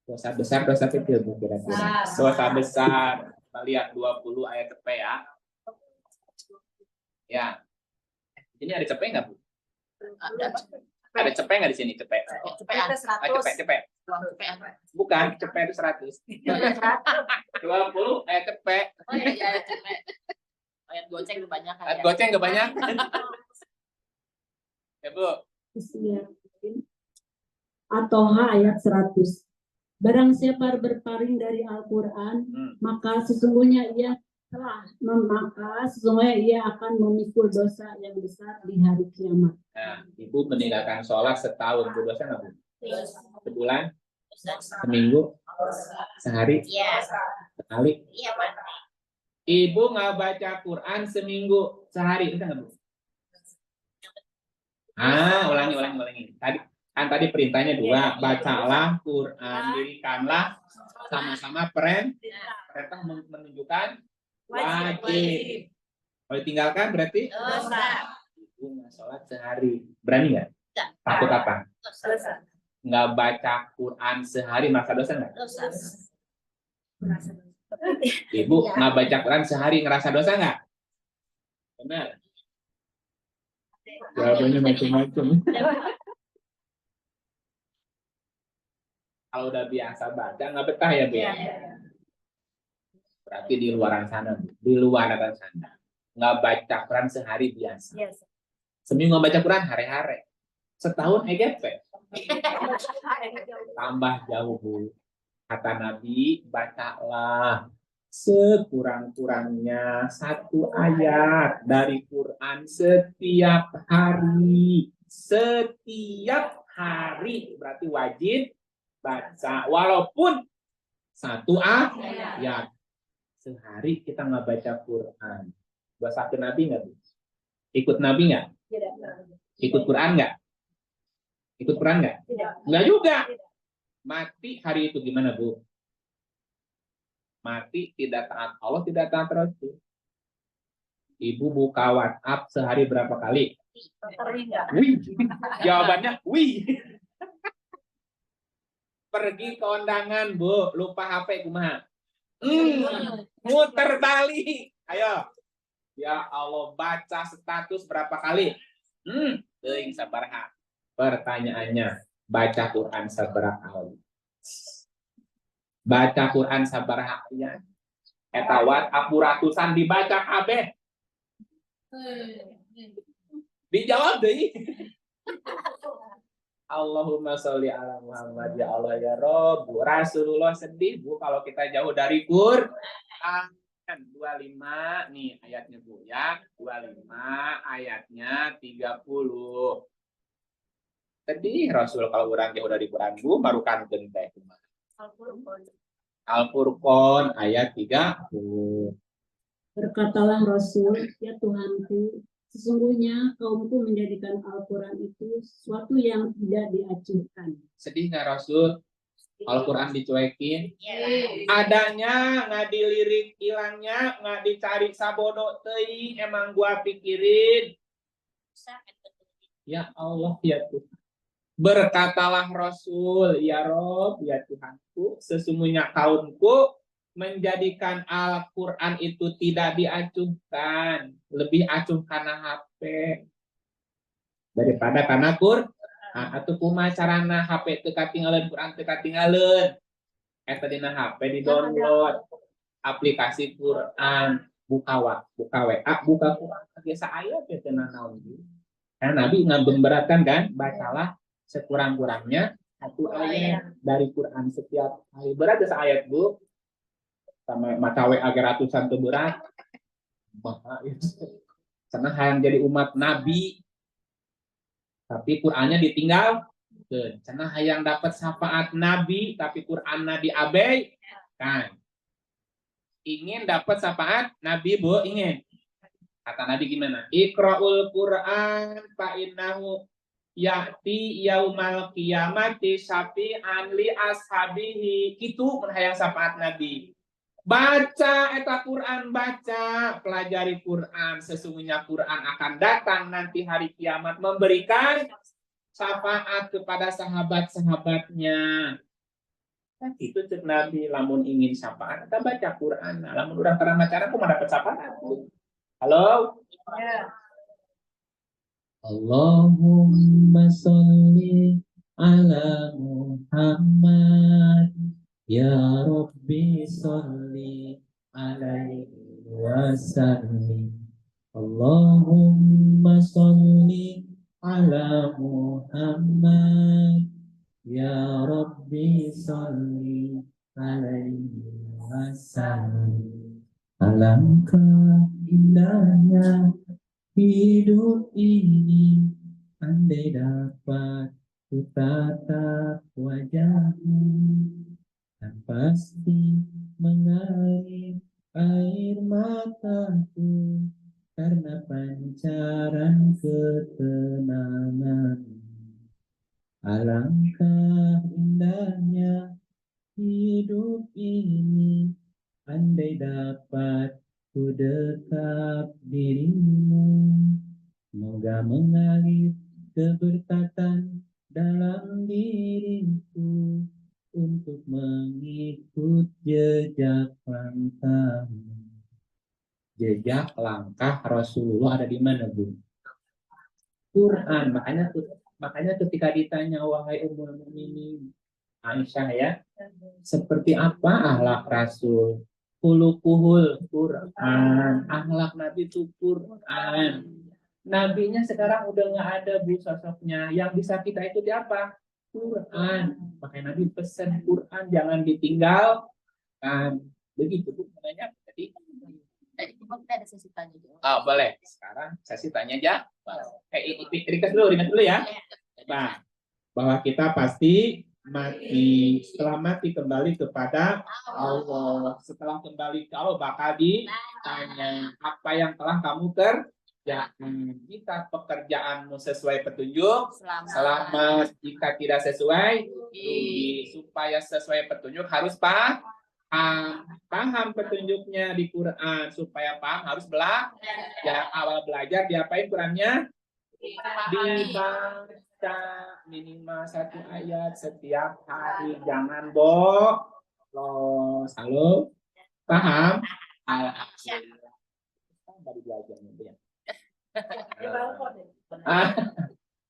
Dosa besar, dosa kecil kira-kira. Dosa besar. Kita lihat 20 ayat CP ya. Ya. Ini ada CP nggak Bu? Ada CP nggak di sini CP? CP. Bukan, CP itu 100. 20 ayat CP. Oh iya, ayat CP. Ayat goceng kebanyakan. Ayat goceng kebanyakan. Ya Bu. At-Toha ayat 100. Barang siapa berpaling dari Al-Quran, maka sesungguhnya ia akan memikul dosa yang besar di hari kiamat. Nah, Ibu meninggalkan sholat setahun, berdosa nggak Bu? Sebulan? Seminggu? Sehari? Sekali? Ibu nggak baca Quran seminggu, sehari, bisa nggak Bu? Ulangi. Tadi perintahnya 2, bacalah Quran, dirikanlah, sama-sama perintah menunjukkan wajib. Kalau ditinggalkan berarti dosa. Ibu nggak sholat sehari, berani nggak? Takut apa? Nggak baca Quran sehari merasa dosa nggak? Dosa. Ibu nggak baca Quran sehari ngerasa dosa nggak? Benar. Jawabannya macam-macam. Kalau udah biasa baca nggak betah ya Bu? Berarti di luaran sana, Bu. Di luaran sana nggak baca Quran sehari biasa. Seminggu nggak baca Quran hari-hari. Setahun EGP. Tambah jauh Bu. Kata Nabi, bacalah sekurang-kurangnya 1 ayat dari Quran setiap hari. Setiap hari berarti wajib baca. Walaupun 1 ayat. Sehari kita nggak baca Quran. Bahasa ke Nabi nggak? Ikut Nabi nggak? Ikut Quran nggak? Ikut Quran nggak? Nggak juga. Mati hari itu gimana, Bu? Mati tidak taat Allah, tidak taat Rasul. Ibu buka WhatsApp sehari berapa kali? Wih. Jawabannya wih. Pergi ke kondangan, Bu, lupa HP kumaha? Muter balik. Ayo. Ya Allah, baca status berapa kali? Teuing sabaraha. Pertanyaannya, baca Quran sabaraha kali? Baca Quran sabaraha ayat? Eta WhatsApp ratusan dibaca kabeh. Dijawab deui. Allahumma sholli ala Muhammad ya Allah ya Rabb. Rasulullah sedih, Bu, kalau kita jauh dari Quran. 25 nih ayatnya, Bu, ya. 25 ayatnya 30. Sedih Rasul kalau orang jauh dari Quran, Bu, marukan teh. Al-Furqan ayat 30. Berkatalah Rasul, ya Tuhanku, sesungguhnya kaumku menjadikan Al-Quran itu sesuatu yang tidak diacuhkan. Sedih nggak Rasul? Al-Quran dicuekin? Adanya nggak dilirik, hilangnya nggak dicari sabodo teuing, emang gua pikirin. Ya Allah ya Tuhan. Berkatalah Rasul, ya Rob, ya Tuhanku, sesungguhnya kaumku menjadikan Al-Quran itu tidak diacuhkan, lebih acuh karena HP daripada karena Quran. Atau kumaha carana HP teu katinggalan, Quran teu katinggalan. Eta dina HP di-download aplikasi Quran, buka WA, buka Quran, biasa ayat teh naon. Karena Nabi ngamberatkan kan, bacalah sekurang-kurangnya 1 ayat dari Quran setiap hari. Berat ya ayat, Bu? Sama maca we agar ratusan teu berat. Karena hayang jadi umat Nabi. Tapi Qur'annya ditinggal. Karena hayang dapat syafaat Nabi, tapi Qur'annya diabai. Kan. Ingin dapat syafaat Nabi, Bu, ingin. Kata Nabi gimana? Iqra'ul Qur'an fa innahu ya'ti yaumal qiyamati syafi'an li ashabihi. Itu hayang syafaat Nabi. Baca eta Quran, baca, pelajari Quran. Sesungguhnya Quran akan datang nanti hari kiamat memberikan syafaat kepada sahabat-sahabatnya. Itu cek Nabi, lamun ingin syafaat, kita baca Quran. Lamun udah pernah macara, aku mau dapat syafaat. Halo? Ya. Allahumma sholli ala Muhammad. Ya Rabbi sholli alaihi wasallim. Allahumma sholli ala Muhammad. Ya Rabbi sholli alaihi wasallim. Alangkah indahnya hidup ini, andai dapat ku tatap wajahmu, dan pasti mengalir air mataku karena pancaran ketenangan. Alangkah indahnya hidup ini, andai dapat ku dekat dirimu. Semoga mengalir keberkatan dalam diriku untuk mengikut jejak langkahmu. Jejak langkah Rasulullah ada di mana, Bu? Quran. Makanya ketika ditanya, wahai ummul mukminin Aisyah ya, seperti apa akhlak Rasul? Khuluquhul Quran. Akhlak Nabi itu Quran. Nabinya sekarang udah nggak ada, Bu, sosoknya. Yang bisa kita ikuti apa? Quran. Makanya Nabi pesan Quran jangan ditinggalkan. Begitu Bu menanya. Jadi Kita ada sesi tanya jawab. boleh. Sekarang sesi tanya aja. Ringkas dulu ya. Nah, bahwa kita pasti mati, setelah mati kembali kepada Allah. Setelah kembali ke Allah bakal ditanya apa yang telah kamu kerjakan. Jika pekerjaanmu sesuai petunjuk, selamat. Jika tidak sesuai, rugi. Supaya sesuai petunjuk harus paham petunjuknya di Quran. Supaya paham harus belajar. Awal belajar diapain Qurannya? Dibaca minimal 1 ayat setiap hari. Jangan bolos. Halo? Paham? Alhamdulillah. Baru belajar ya.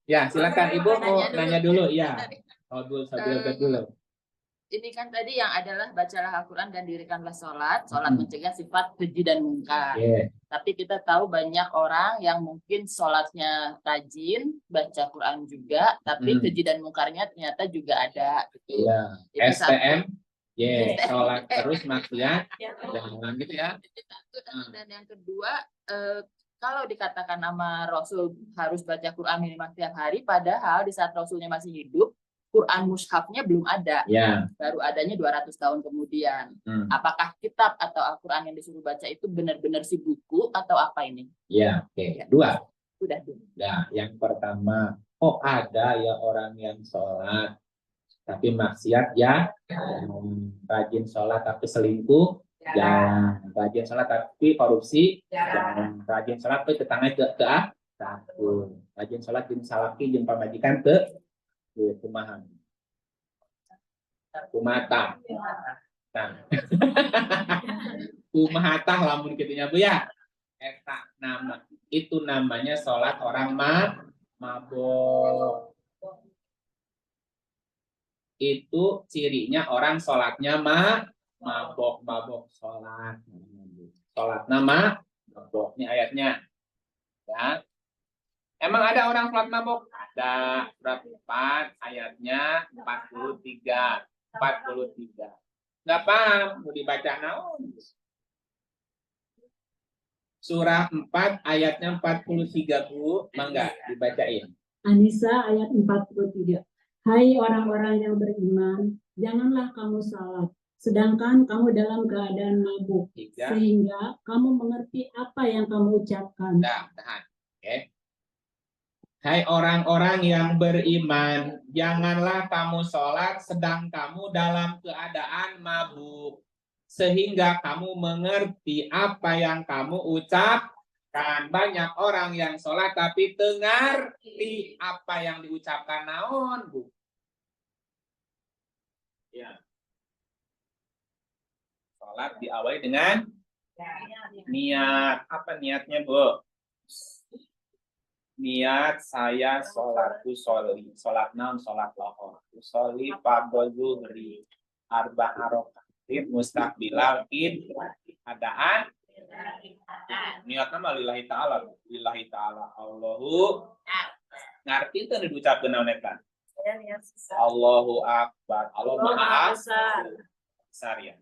Ya, silakan Ibu mau nanya dulu. Ya. Dulu. Ini kan tadi yang adalah bacalah Al-Quran dan dirikanlah sholat. Sholat mencegah sifat keji dan mungkar. Tapi kita tahu banyak orang yang mungkin sholatnya rajin, baca Quran juga, tapi keji dan mungkarnya ternyata juga ada. Gitu. STM, sholat terus maksudnya, jangan gitu ya. Dan yang kedua, kalau dikatakan nama Rasul harus baca Quran minimal setiap hari, padahal di saat Rasulnya masih hidup, Quran mushafnya belum ada, baru adanya 200 tahun kemudian. Apakah kitab atau Al-Quran yang disuruh baca itu benar-benar si buku atau apa ini? Dua. Sudah dulu. Nah, yang pertama, ada ya orang yang sholat tapi maksiat ya, rajin sholat tapi selingkuh, jangan. Rajin sholat tapi korupsi, jangan. Rajin sholat tapi tetangga ke takut. Rajin sholat jeung salaki jeung pamajikan kumata. Nah. Kumahatah lamun kitunya Bu ya. Eta nama. Itu namanya sholat orang mabok. Itu cirinya orang sholatnya mabok sholat. Sholat nama mabok. Ini ayatnya. Ya. Emang ada orang sholat mabok? Ada. Surat 4 ayatnya 43. Nggak paham, mau dibaca naon? Surah 4 ayatnya 43 Bu, mangga dibacain. An-Nisa ayat 43. Hai orang-orang yang beriman, janganlah kamu salat, sedangkan kamu dalam keadaan mabuk, sehingga kamu mengerti apa yang kamu ucapkan. Tahan. Hai orang-orang yang beriman, janganlah kamu sholat sedang kamu dalam keadaan mabuk, sehingga kamu mengerti apa yang kamu ucapkan. Banyak orang yang sholat tapi ngerti apa yang diucapkan naon, Bu. Ya. Sholat diawali dengan niat. Apa niatnya, Bu? Niat saya sholat usolli, sholat naon sholat lohor, usolli fardhu zuhri, arba rakaat mustaqbilal adaan. Niatna mah lillahi ta'ala, Allahu ngarti teu diucapkeun naon eta? Allahu akbar, Allah Maha Besar ya.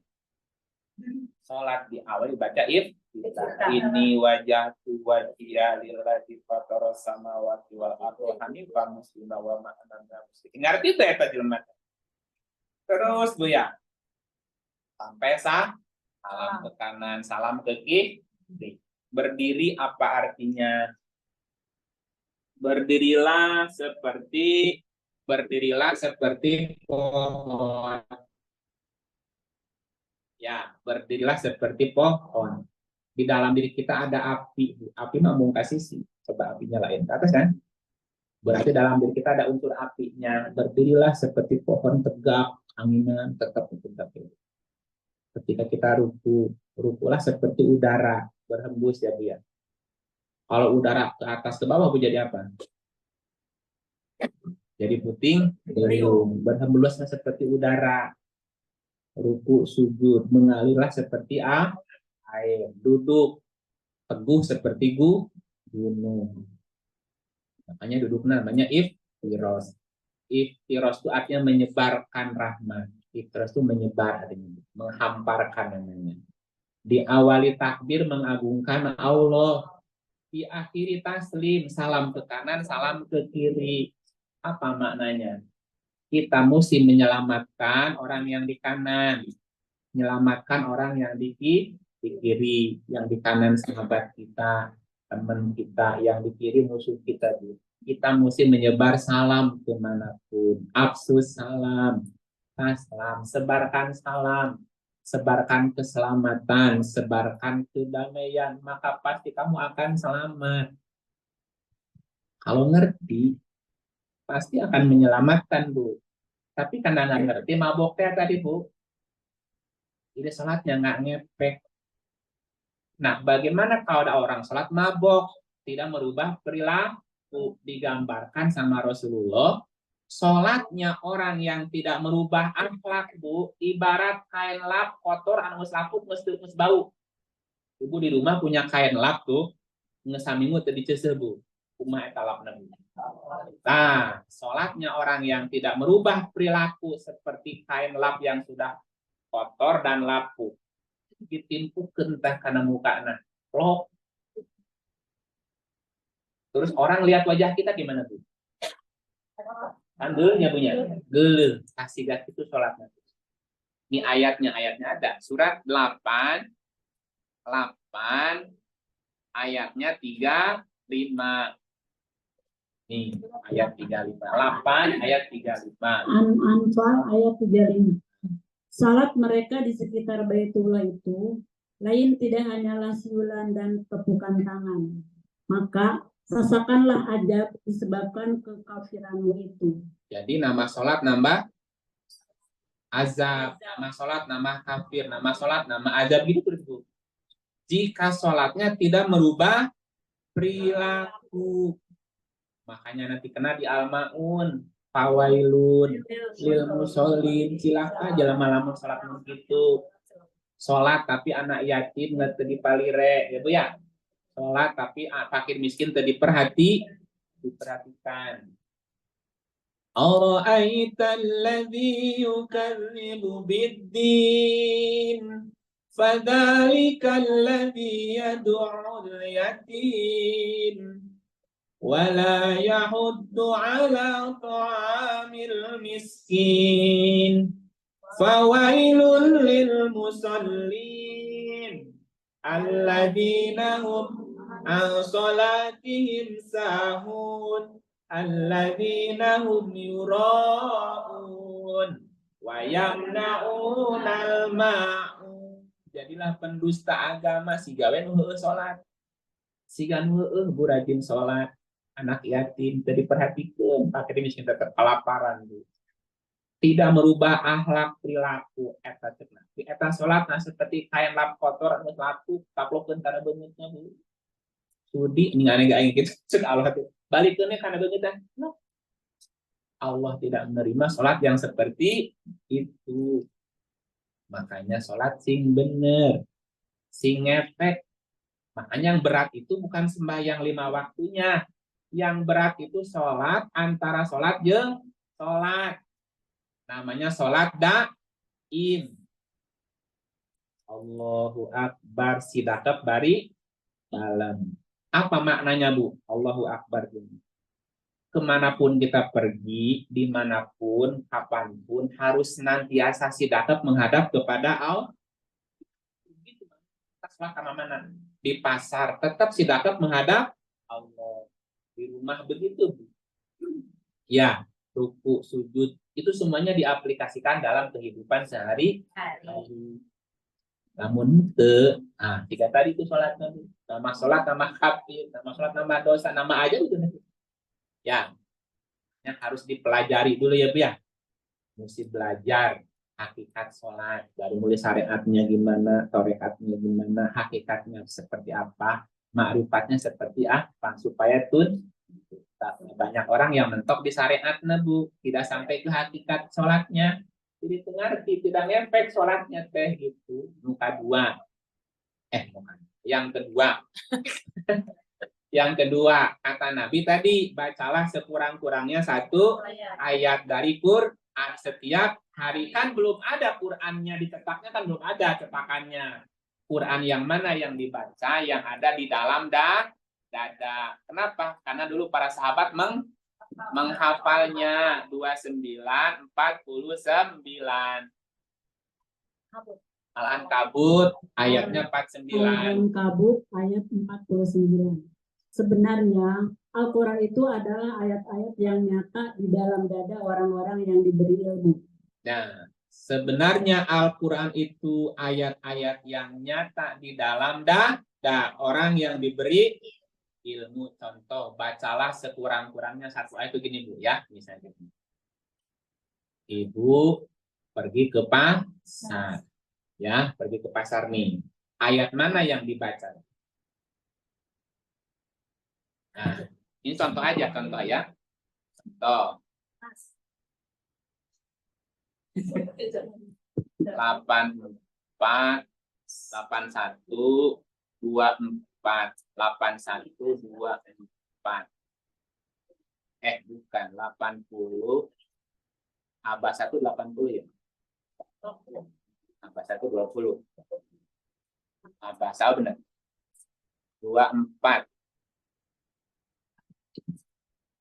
Sholat diawali baca ini wajah wajhiya lillahi fatara samawati wal ardi hanifan musliman wa ma ana minal musyrikin. Ngarti teh eta jelema. Terus Bu ya. Sampai salam ke kanan, salam ke kiri. Berdiri apa artinya? Berdirilah seperti pohon. Ya, berdirilah seperti pohon. Di dalam diri kita ada api. Api mah mau kasih sih. Coba apinya lain ke atas kan? Berarti dalam diri kita ada unsur apinya. Berdirilah seperti pohon tegak, anginan tetap tegak. Ketika kita rukulah seperti udara berhembus ya Bu ya. Kalau udara ke atas ke bawah Bu jadi apa? Jadi puting beliung. Berhembuslah seperti udara. Ruku sujud mengalirlah seperti air, duduk teguh seperti gunung. Makanya duduk namanya iftiros. Iftiros itu artinya menyebarkan rahmat. Terus itu menyebar, menghamparkan namanya. Diawali takbir mengagungkan Allah, diakhiri taslim, salam ke kanan, salam ke kiri. Apa maknanya? Kita mesti menyelamatkan orang yang di kanan, menyelamatkan orang yang di kiri, yang di kanan sahabat kita, teman kita, yang di kiri musuh kita. Kita mesti menyebar salam kemanapun, afsus salam, salam, sebarkan salam, sebarkan keselamatan, sebarkan kedamaian, maka pasti kamu akan selamat. Kalau ngerti, pasti akan menyelamatkan, Bu. Tapi karena nggak ngerti, maboknya tadi, Bu. Jadi sholatnya nggak ngepek. Nah, bagaimana kalau ada orang sholat mabok, tidak merubah perilaku? Digambarkan sama Rasulullah, sholatnya orang yang tidak merubah akhlak, Bu, ibarat kain lap kotor anu lapuk geus bau. Ibu di rumah punya kain lap tuh, ngesamimu teu diceuseul, Bu. Kumaha eta lapna, Bu? Nah, sholatnya orang yang tidak merubah perilaku seperti kain lap yang sudah kotor dan lapuk. Ditimpukeun teh kana mukana. Plok. Terus orang lihat wajah kita gimana, Bu? Geuleuh punya, geuleuh. Kasih gas itu sholatnya. Ini ayatnya ada. Surat 8 ayatnya 35. Nih, ayat 35. 8 ayat 35. Anfal ayat 35. Salat mereka di sekitar Baitullah itu lain tidak hanyalah siulan dan tepukan tangan. Maka rasakanlah adab disebabkan kekafiranmu itu. Jadi nama sholat nambah azab, nama sholat nama kafir, nama sholat nama azab gitu terus, Bu. Jika sholatnya tidak merubah perilaku, makanya nanti kena di Al-Maun, fawailun lil musholin, cilaka jelema lamun sholat gitu. Sholat tapi anak yatim nggak dipalire, ya Bu ya. Sholat tapi fakir miskin diperhatikan. Ara'aita alladzi yukadzibu bid-din fadzalika alladzi yad'ul yatim wala yahuddu ala ta'amil miskin fawailul lil musallin alladzina hum an salatihim sahun alladzina hum yura'un wa yamna'unal ma'un. Jadilah pendusta agama siga we nu heueuh salat. Siga nu heueuh Bu rajin salat, anak yatim teu diperhatikeun, fakir miskin tetep kelaparan, Bu. Tidak merubah akhlak perilaku eta cenah. Eta salatna seperti kain lap kotor anu lapuk kaplokeun kana beungeutna, Bu. Sudi ningali ga aing kitu ceuk Allah teh. Balikeunnya kana beungeutna. No. Allah tidak menerima salat yang seperti itu. Makanya salat sing bener, sing ngefek. Makanya yang berat itu bukan sembahyang 5 waktunya. Yang berat itu salat antara salat jeung salat. Namanya salat daim. Allahu Akbar sidaqat bari dalam. Apa maknanya, Bu? Allahu Akbar. Kemanapun kita pergi, dimanapun, kapanpun, harus senantiasa sidaqat menghadap kepada Allah. Kita kemana-mana. Di pasar, tetap sidaqat menghadap Allah. Di rumah begitu, Bu. Ya, ruku, sujud, itu semuanya diaplikasikan dalam kehidupan sehari-hari. Namun tiga tadi itu sholat, nama sholat, nama kafir, nama sholat, nama dosa, nama aja itu. Ya, yang harus dipelajari dulu ya Bu ya. Mesti belajar hakikat sholat, dari mulai syariatnya gimana, torekatnya gimana, hakikatnya seperti apa, ma'rifatnya seperti apa, supaya banyak orang yang mentok di syariatnya, Bu, tidak sampai ke hakikat sholatnya. Jadi ngerti, tidak ngefek sholatnya teh gitu. Muka dua. Yang kedua. Yang kedua, kata Nabi tadi, bacalah sekurang-kurangnya 1 ayat dari Quran. Setiap hari kan belum ada Qur'annya dicetaknya, kan belum ada cetakannya. Quran yang mana yang dibaca, yang ada di dalam dada. Kenapa? Karena dulu para sahabat menghafalnya 29:49. Al-Ankabut ayatnya 49. Al-Ankabut ayat 49. Sebenarnya Al-Quran itu adalah ayat-ayat yang nyata di dalam dada orang-orang yang diberi ilmu. Nah, sebenarnya Al-Quran itu ayat-ayat yang nyata di dalam dada orang yang diberi ilmu. Contoh, bacalah sekurang-kurangnya satu ayat begini Bu ya, misalnya. Ibu pergi ke pasar. Ya, pergi ke pasar nih. Ayat mana yang dibaca? Nah, ini contoh aja, contoh ya. Contoh. 84, 81, 24, 81, 24. Bukan, 80. Abah 1, 80 ya. Abah 1, 20. Abah salah benar. 24.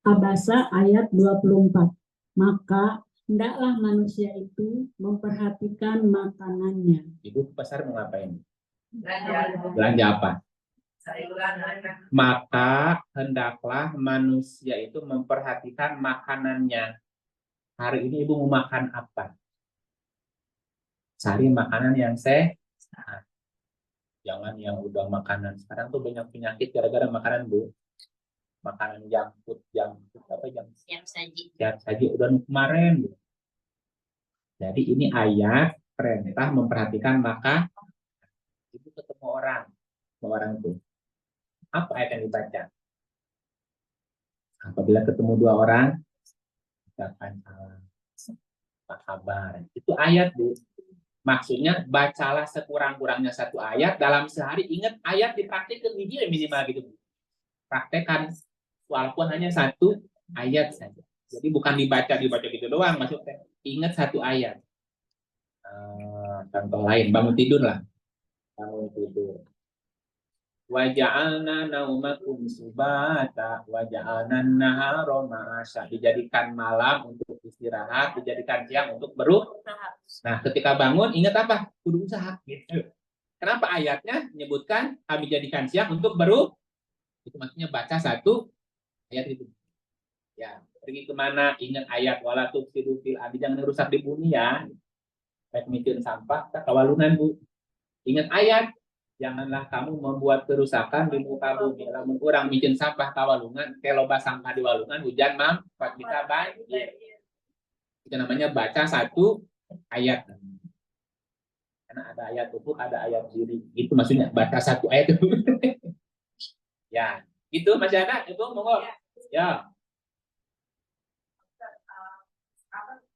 Abasa ayat 24. Maka hendaklah manusia itu memperhatikan makanannya. Ibu ke pasar mau ngapain? Belanja apa? Maka hendaklah manusia itu memperhatikan makanannya. Hari ini ibu mau makan apa? Cari makanan yang sehat. Jangan yang udah makanan. Sekarang tuh banyak penyakit gara-gara makanan Bu. Makanan junk food apa siap saji udah kemarin. Jadi ini ayat perintah memperhatikan maka ibu ketemu orang tuh apa ayat yang dibaca? Apabila ketemu dua orang ucapkan salam, apa kabar? Itu ayat Bu. Maksudnya bacalah sekurang-kurangnya satu ayat dalam sehari. Ingat ayat dipraktikkan minimal gitu Bu. Praktekkan walaupun hanya satu ayat saja. Jadi bukan dibaca gitu doang, maksudnya ingat satu ayat. Contoh lain, bangun tidur lah. Bangun tidur. Wa ja'alna naumakum subata wa ja'alna nahara ma'asya. Dijadikan malam untuk istirahat, dijadikan siang untuk berusaha. Nah, ketika bangun ingat apa? Kudu usaha gitu. Kenapa ayatnya menyebutkan kami jadikan siang untuk berusaha? Itu maksudnya baca satu ayat itu. Ya, pergi kemana? Ingat ayat wala tufsidu fil ardi, jangan rusak di bumi ya. Kayak mikirin sampah, kawalungan Bu. Ingat ayat, janganlah kamu membuat kerusakan di muka bumi. Lamun kurang bikin sampah kawalungan, kalau loba sampah di walungan, hujan mampat bisa banjir. Itu namanya baca satu ayat. Karena ada ayat ufuk, ada ayat diri. Itu maksudnya baca satu ayat itu. Ya, itu masih ada, itu monggo. Ya.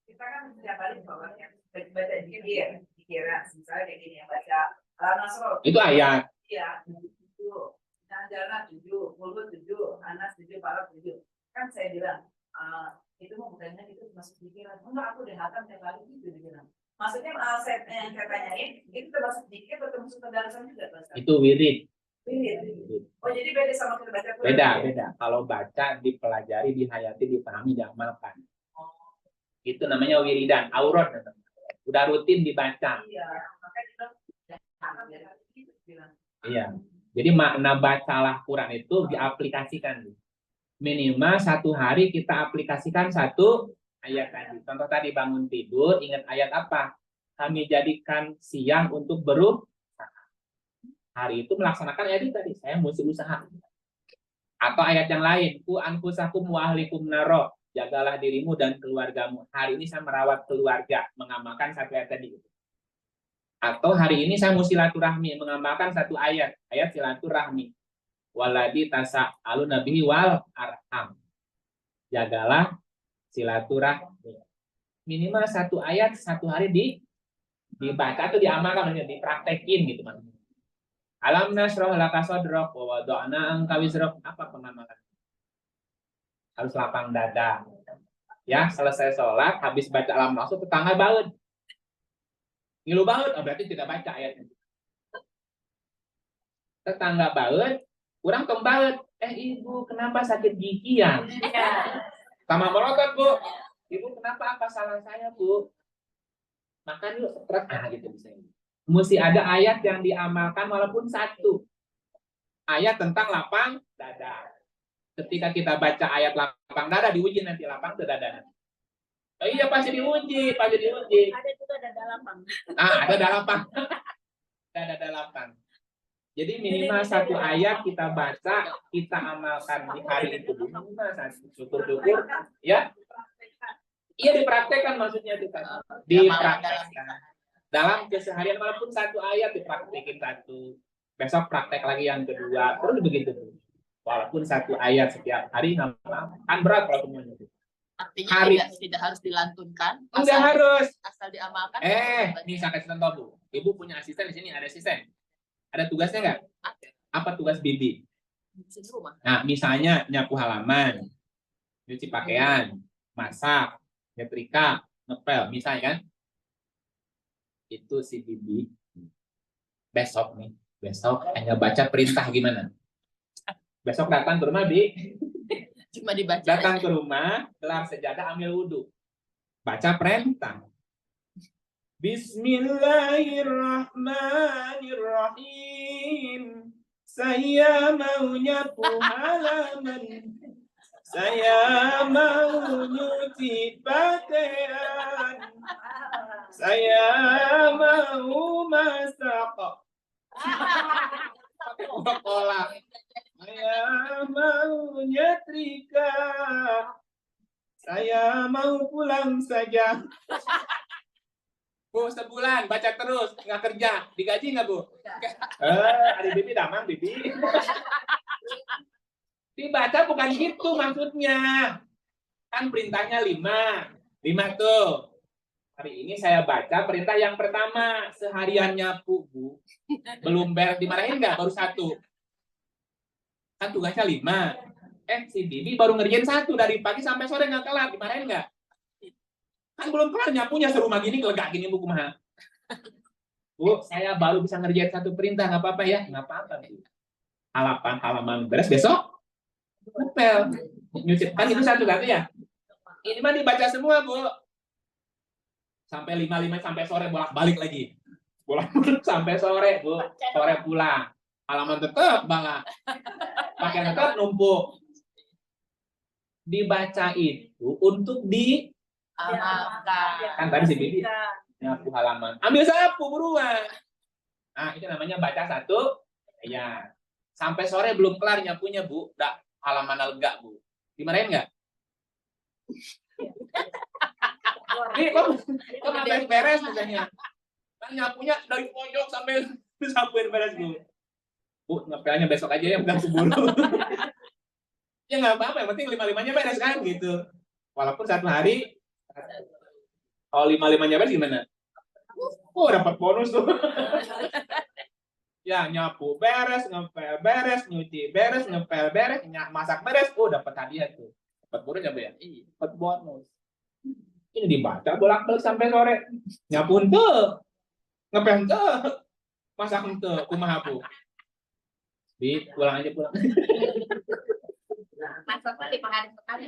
Kita kan setiap hari bawahnya baca dikira misalnya kayak gini ya, baca Nasr. Itu ayat. Iya, 7. Najana 7, Mulut 7, Anas 7, Falaq 7. Kan saya bilang, itu mau bukannya itu masuk pikiran. Enggak, aku udah hatam tiap hari itu dibilang. Maksudnya set yang saya tanyain, itu termasuk dikir atau termasuk kedalaman juga? Itu wirid. Oh, jadi beda sama kita baca Quran? Beda. Kalau baca, dipelajari, dihayati, dipahami, diamalkan. Itu namanya wiridan, aurat. Udah rutin dibaca. Iya. Jadi makna bacalah Quran itu diaplikasikan. Minimal satu hari kita aplikasikan satu ayat tadi. Contoh tadi bangun tidur, ingat ayat apa? Kami jadikan siang untuk berusaha. Hari itu melaksanakan ayat itu tadi. Saya mesti usaha. Atau ayat yang lain. Ku anfusakum wa ahlikum naro. Jagalah dirimu dan keluargamu. Hari ini saya merawat keluarga, mengamalkan satu ayat tadi. Atau hari ini saya mau silaturahmi, mengamalkan satu ayat silaturahmi. Waladi tasa'alu nabihi wal arham. Jagalah silaturahmi. Minimal satu ayat satu hari dibaca atau diamalkan, dipraktekin gitu maksudnya. Alam nasroh laka sodrok wa wada'na angka wizrok. Apa pengamalan? Harus lapang dada. Ya, selesai sholat, habis baca alam nasr, tetangga baut. Ngilu baut, oh, berarti tidak baca ayatnya. Tetangga baut, kurang tong baut. Ibu, kenapa sakit gigi ya? Sama melotot, Bu. Ibu, kenapa apa salah saya, Bu? Makan yuk, stres. Gitu bisa. Mesti ada ayat yang diamalkan walaupun satu. Ayat tentang lapang dada. Ketika kita baca ayat lapang dada, diuji nanti lapang atau dada. Oh iya, pasti diuji. Ada juga dada lapang. Ada dada lapang. Dada lapang. Jadi minimal satu ayat kita baca, kita amalkan di hari itu. Minimal satu. Syukur-syukur. Ya. Iya, dipraktekkan maksudnya kita. Dipraktekkan. Dalam keseharian walaupun satu ayat dipraktekin satu. Besok praktek lagi yang kedua. Terus begitu. Walaupun satu ayat setiap hari nggak apa-apa. Kan berat kalau semuanya. Artinya tidak harus dilantunkan. Enggak harus. Asal diamalkan. Ini saya kasih contoh, Bu. Ibu punya asisten di sini, ada asisten. Ada tugasnya nggak? Apa tugas Bibi? Nah, misalnya nyapu halaman, nyuci pakaian, masak, nyetrika, ngepel, misalnya kan? Itu si Bibi. Besok hanya baca perintah gimana? Besok datang ke rumah, Bi. Cuma dibaca. Datang ke rumah, gelar sejadah, ambil wudhu. Baca perintah. Bismillahirrahmanirrahim. Saya mau nyapu halaman. Saya mau nyuci pakaian. Saya mau masak. Sekolah. Saya mau nyetrika. Saya mau pulang saja. Bu, sebulan baca terus, nggak kerja, digaji nggak, Bu? Ada Bibi damang, Bibi. Dibaca bukan gitu maksudnya. Kan perintahnya 5 tuh. Hari ini saya baca perintah yang pertama, seharian nyapu, Bu. Belum beres, dimarahin nggak? Baru 1. Kan tugasnya 5. Si Bibi baru ngerjain 1 dari pagi sampai sore nggak kelar, dimarahin nggak? Kan belum kelar nyapunya serumah gini, kelegak gini, Bu, kumaha. Bu, saya baru bisa ngerjain 1 perintah, nggak apa-apa ya? Nggak apa-apa, Bu. Halaman beres, besok ngepel. Nyuci, kan itu 1 berarti ya? Ini mah dibaca semua, Bu. Sampai 5 sampai sore, bolak-balik lagi. Bolak-balik sampai sore, Bu. Sore pulang. Halaman tetap banget. Pakaian tetap numpuk. Dibaca itu untuk amalkan. Kan tadi si Bibi nyapu halaman. Ambil sapu buruan. Nah, itu namanya baca 1 ya. Sampai sore belum kelar nyapunya, Bu. Udah halaman lega, Bu. Dimarahin nggak? Nih, kok nggak beres misalnya. Kan nyapunya dari pojok sampai sapuin beres, Bu. Bu, ngepelnya besok aja ya, bukan keburu. Ya nggak apa-apa, yang penting 5-5-nya beres kan gitu. Walaupun 1 hari, kalau 5-5-nya beres gimana? Oh, dapat bonus tuh. Ya, nyapu beres, ngepel beres, nyuci beres, ngepel beres, masak beres. Oh, dapat hadiah tuh. Dapat bonus ya, Bu ya? Iya, dapat bonus. Ini dibaca bolak-balik sampai sore. Nyapu tuh, ngepel tuh, masak tuh, kumaha, Bu. Pulang aja, pulang. Masaknya tiap hari sekali.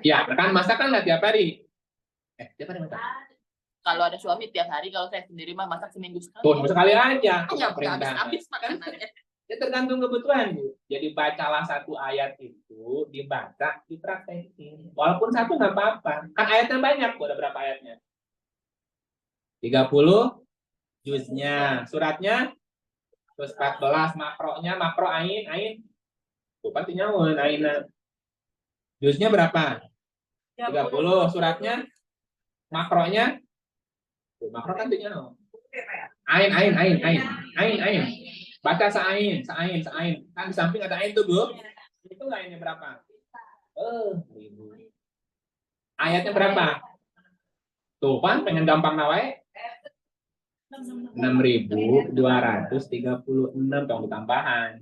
Ya, kan masak kan nggak tiap hari. Tiap hari masak. Kalau ada suami tiap hari, kalau saya sendiri mah masak seminggu sekali. Tuh, sekali aja. Ya, habis makanannya. Ya tergantung kebutuhan, Bu. Jadi bacalah 1 ayat itu, dibaca, dipraktekin. Walaupun 1 nggak apa-apa. Kan ayatnya banyak, Bu. Ada berapa ayatnya? 30 juznya. Suratnya terus 14, makro ain. Bukan tinyaun, ain. Juznya berapa? 30. Suratnya, makronya, makro kan tinyaun. Ain. Baca sa'ain. Kan di samping ada ain tuh, Bu. Itu ainnya berapa? 1000. Ayatnya berapa? Tuh kan, pengen gampang nawai. 6.236 tong tambahan.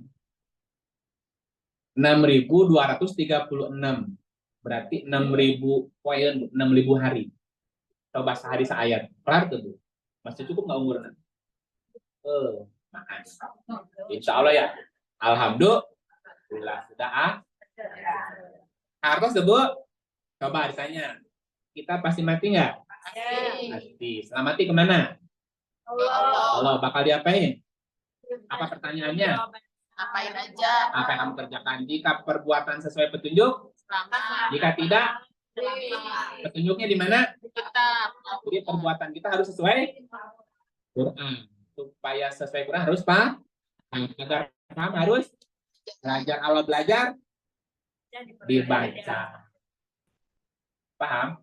6.236. Berarti 6.000 poin, 6.000 hari. Coba sehari seayat. Kelar tuh, Bu. Masih cukup nggak umurnya? Makanya. Insya Allah ya. Alhamdulillah. Sudah harus Bu. Coba ditanya. Kita pasti mati nggak? Pasti. Setelah mati kemana? Allah. Bakal diapain? Apa pertanyaannya? Apain aja? Apa yang kamu kerjakan? Jika perbuatan sesuai petunjuk? Selamat. Jika tidak? Petunjuknya di mana? Jadi perbuatan kita harus sesuai Quran. Supaya sesuai Quran harus paham. Agar paham harus belajar. Allah belajar dibaca. Paham?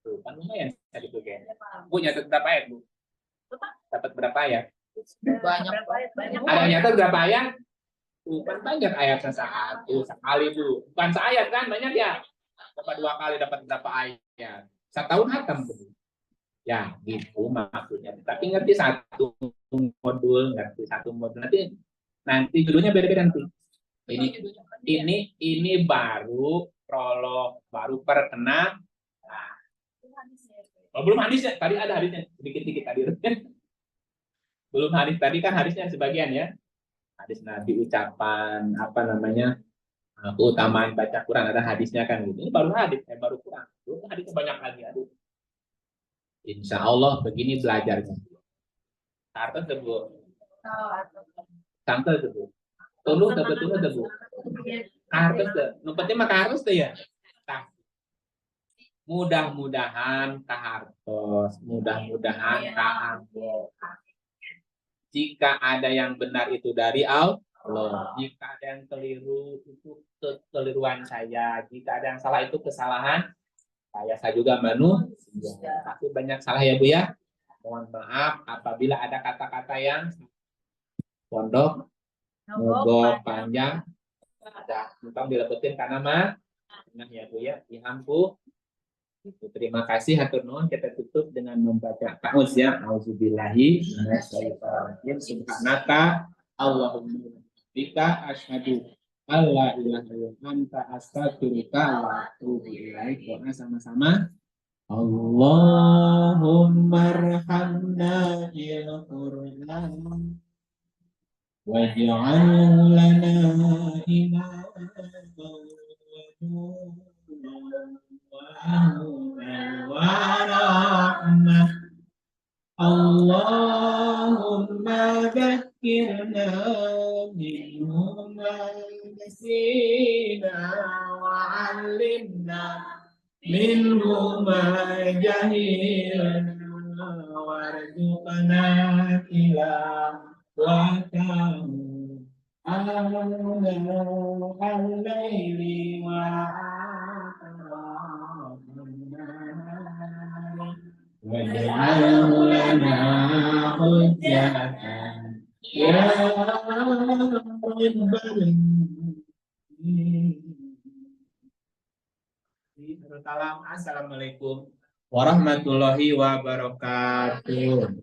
Tuh, kan lumayan tadi tuh kayaknya. Bu nyatet berapa ayat, Bu? Dapat berapa ayat? Banyak. Ada nyatet berapa ayat? Tuh, kan banyak ayatnya satu sekali, Bu. Bukan seayat kan, banyak ya. Dapat 2 kali dapat berapa ayat? 1 tahun hatam, Bu. Ya, gitu maksudnya. Tapi ngerti satu modul. Nanti judulnya beda-beda nanti. Ini baru prolog, baru perkenalan. Oh, belum hadisnya. Tadi ada hadisnya sedikit-sedikit tadi. Belum hadis tadi kan hadisnya sebagian ya. Hadis Nabi, ucapan keutamaan baca Quran, ada hadisnya kan gitu. Ini baru hadis, baru Quran. Belum hadisnya banyak lagi. Aduh. Insya Allah begini belajarnya. Tartes tebu. Tangkel tebu. Tuluh tebu. Tartes tebu. Numpetnya maka harus tuh ya. Mudah-mudahan tahartos, mudah-mudahan tahartos. Jika ada yang benar itu dari Allah, jika ada yang keliru itu kekeliruan saya, jika ada yang salah itu kesalahan saya juga manusia. Tapi banyak salah ya Bu ya. Mohon maaf apabila ada kata-kata yang pondok, mogok, panjang, ada numpang dilepetin karena nah ya Bu ya, dihampu. Terima kasih hatur nuhun. Kita tutup dengan membaca ta'awudz ya. Auzubillahi minasyaitonir rajim. Subhanaka Allahumma bika asyhadu alla ilaha illa anta astaghfiruka wa atubu ilaik. Doa sama-sama. Allahumma arhamna bil Qur'an waj'alhu lana imaman warahmah. Allahumma dzakirna minhu ma nasina wa 'allimna minhu ma jahilna warzuqna tilawatahu al-laili wa waj'alhu lana hujjatan ya rabbal alamin. Assalamualaikum warahmatullahi wabarakatuh.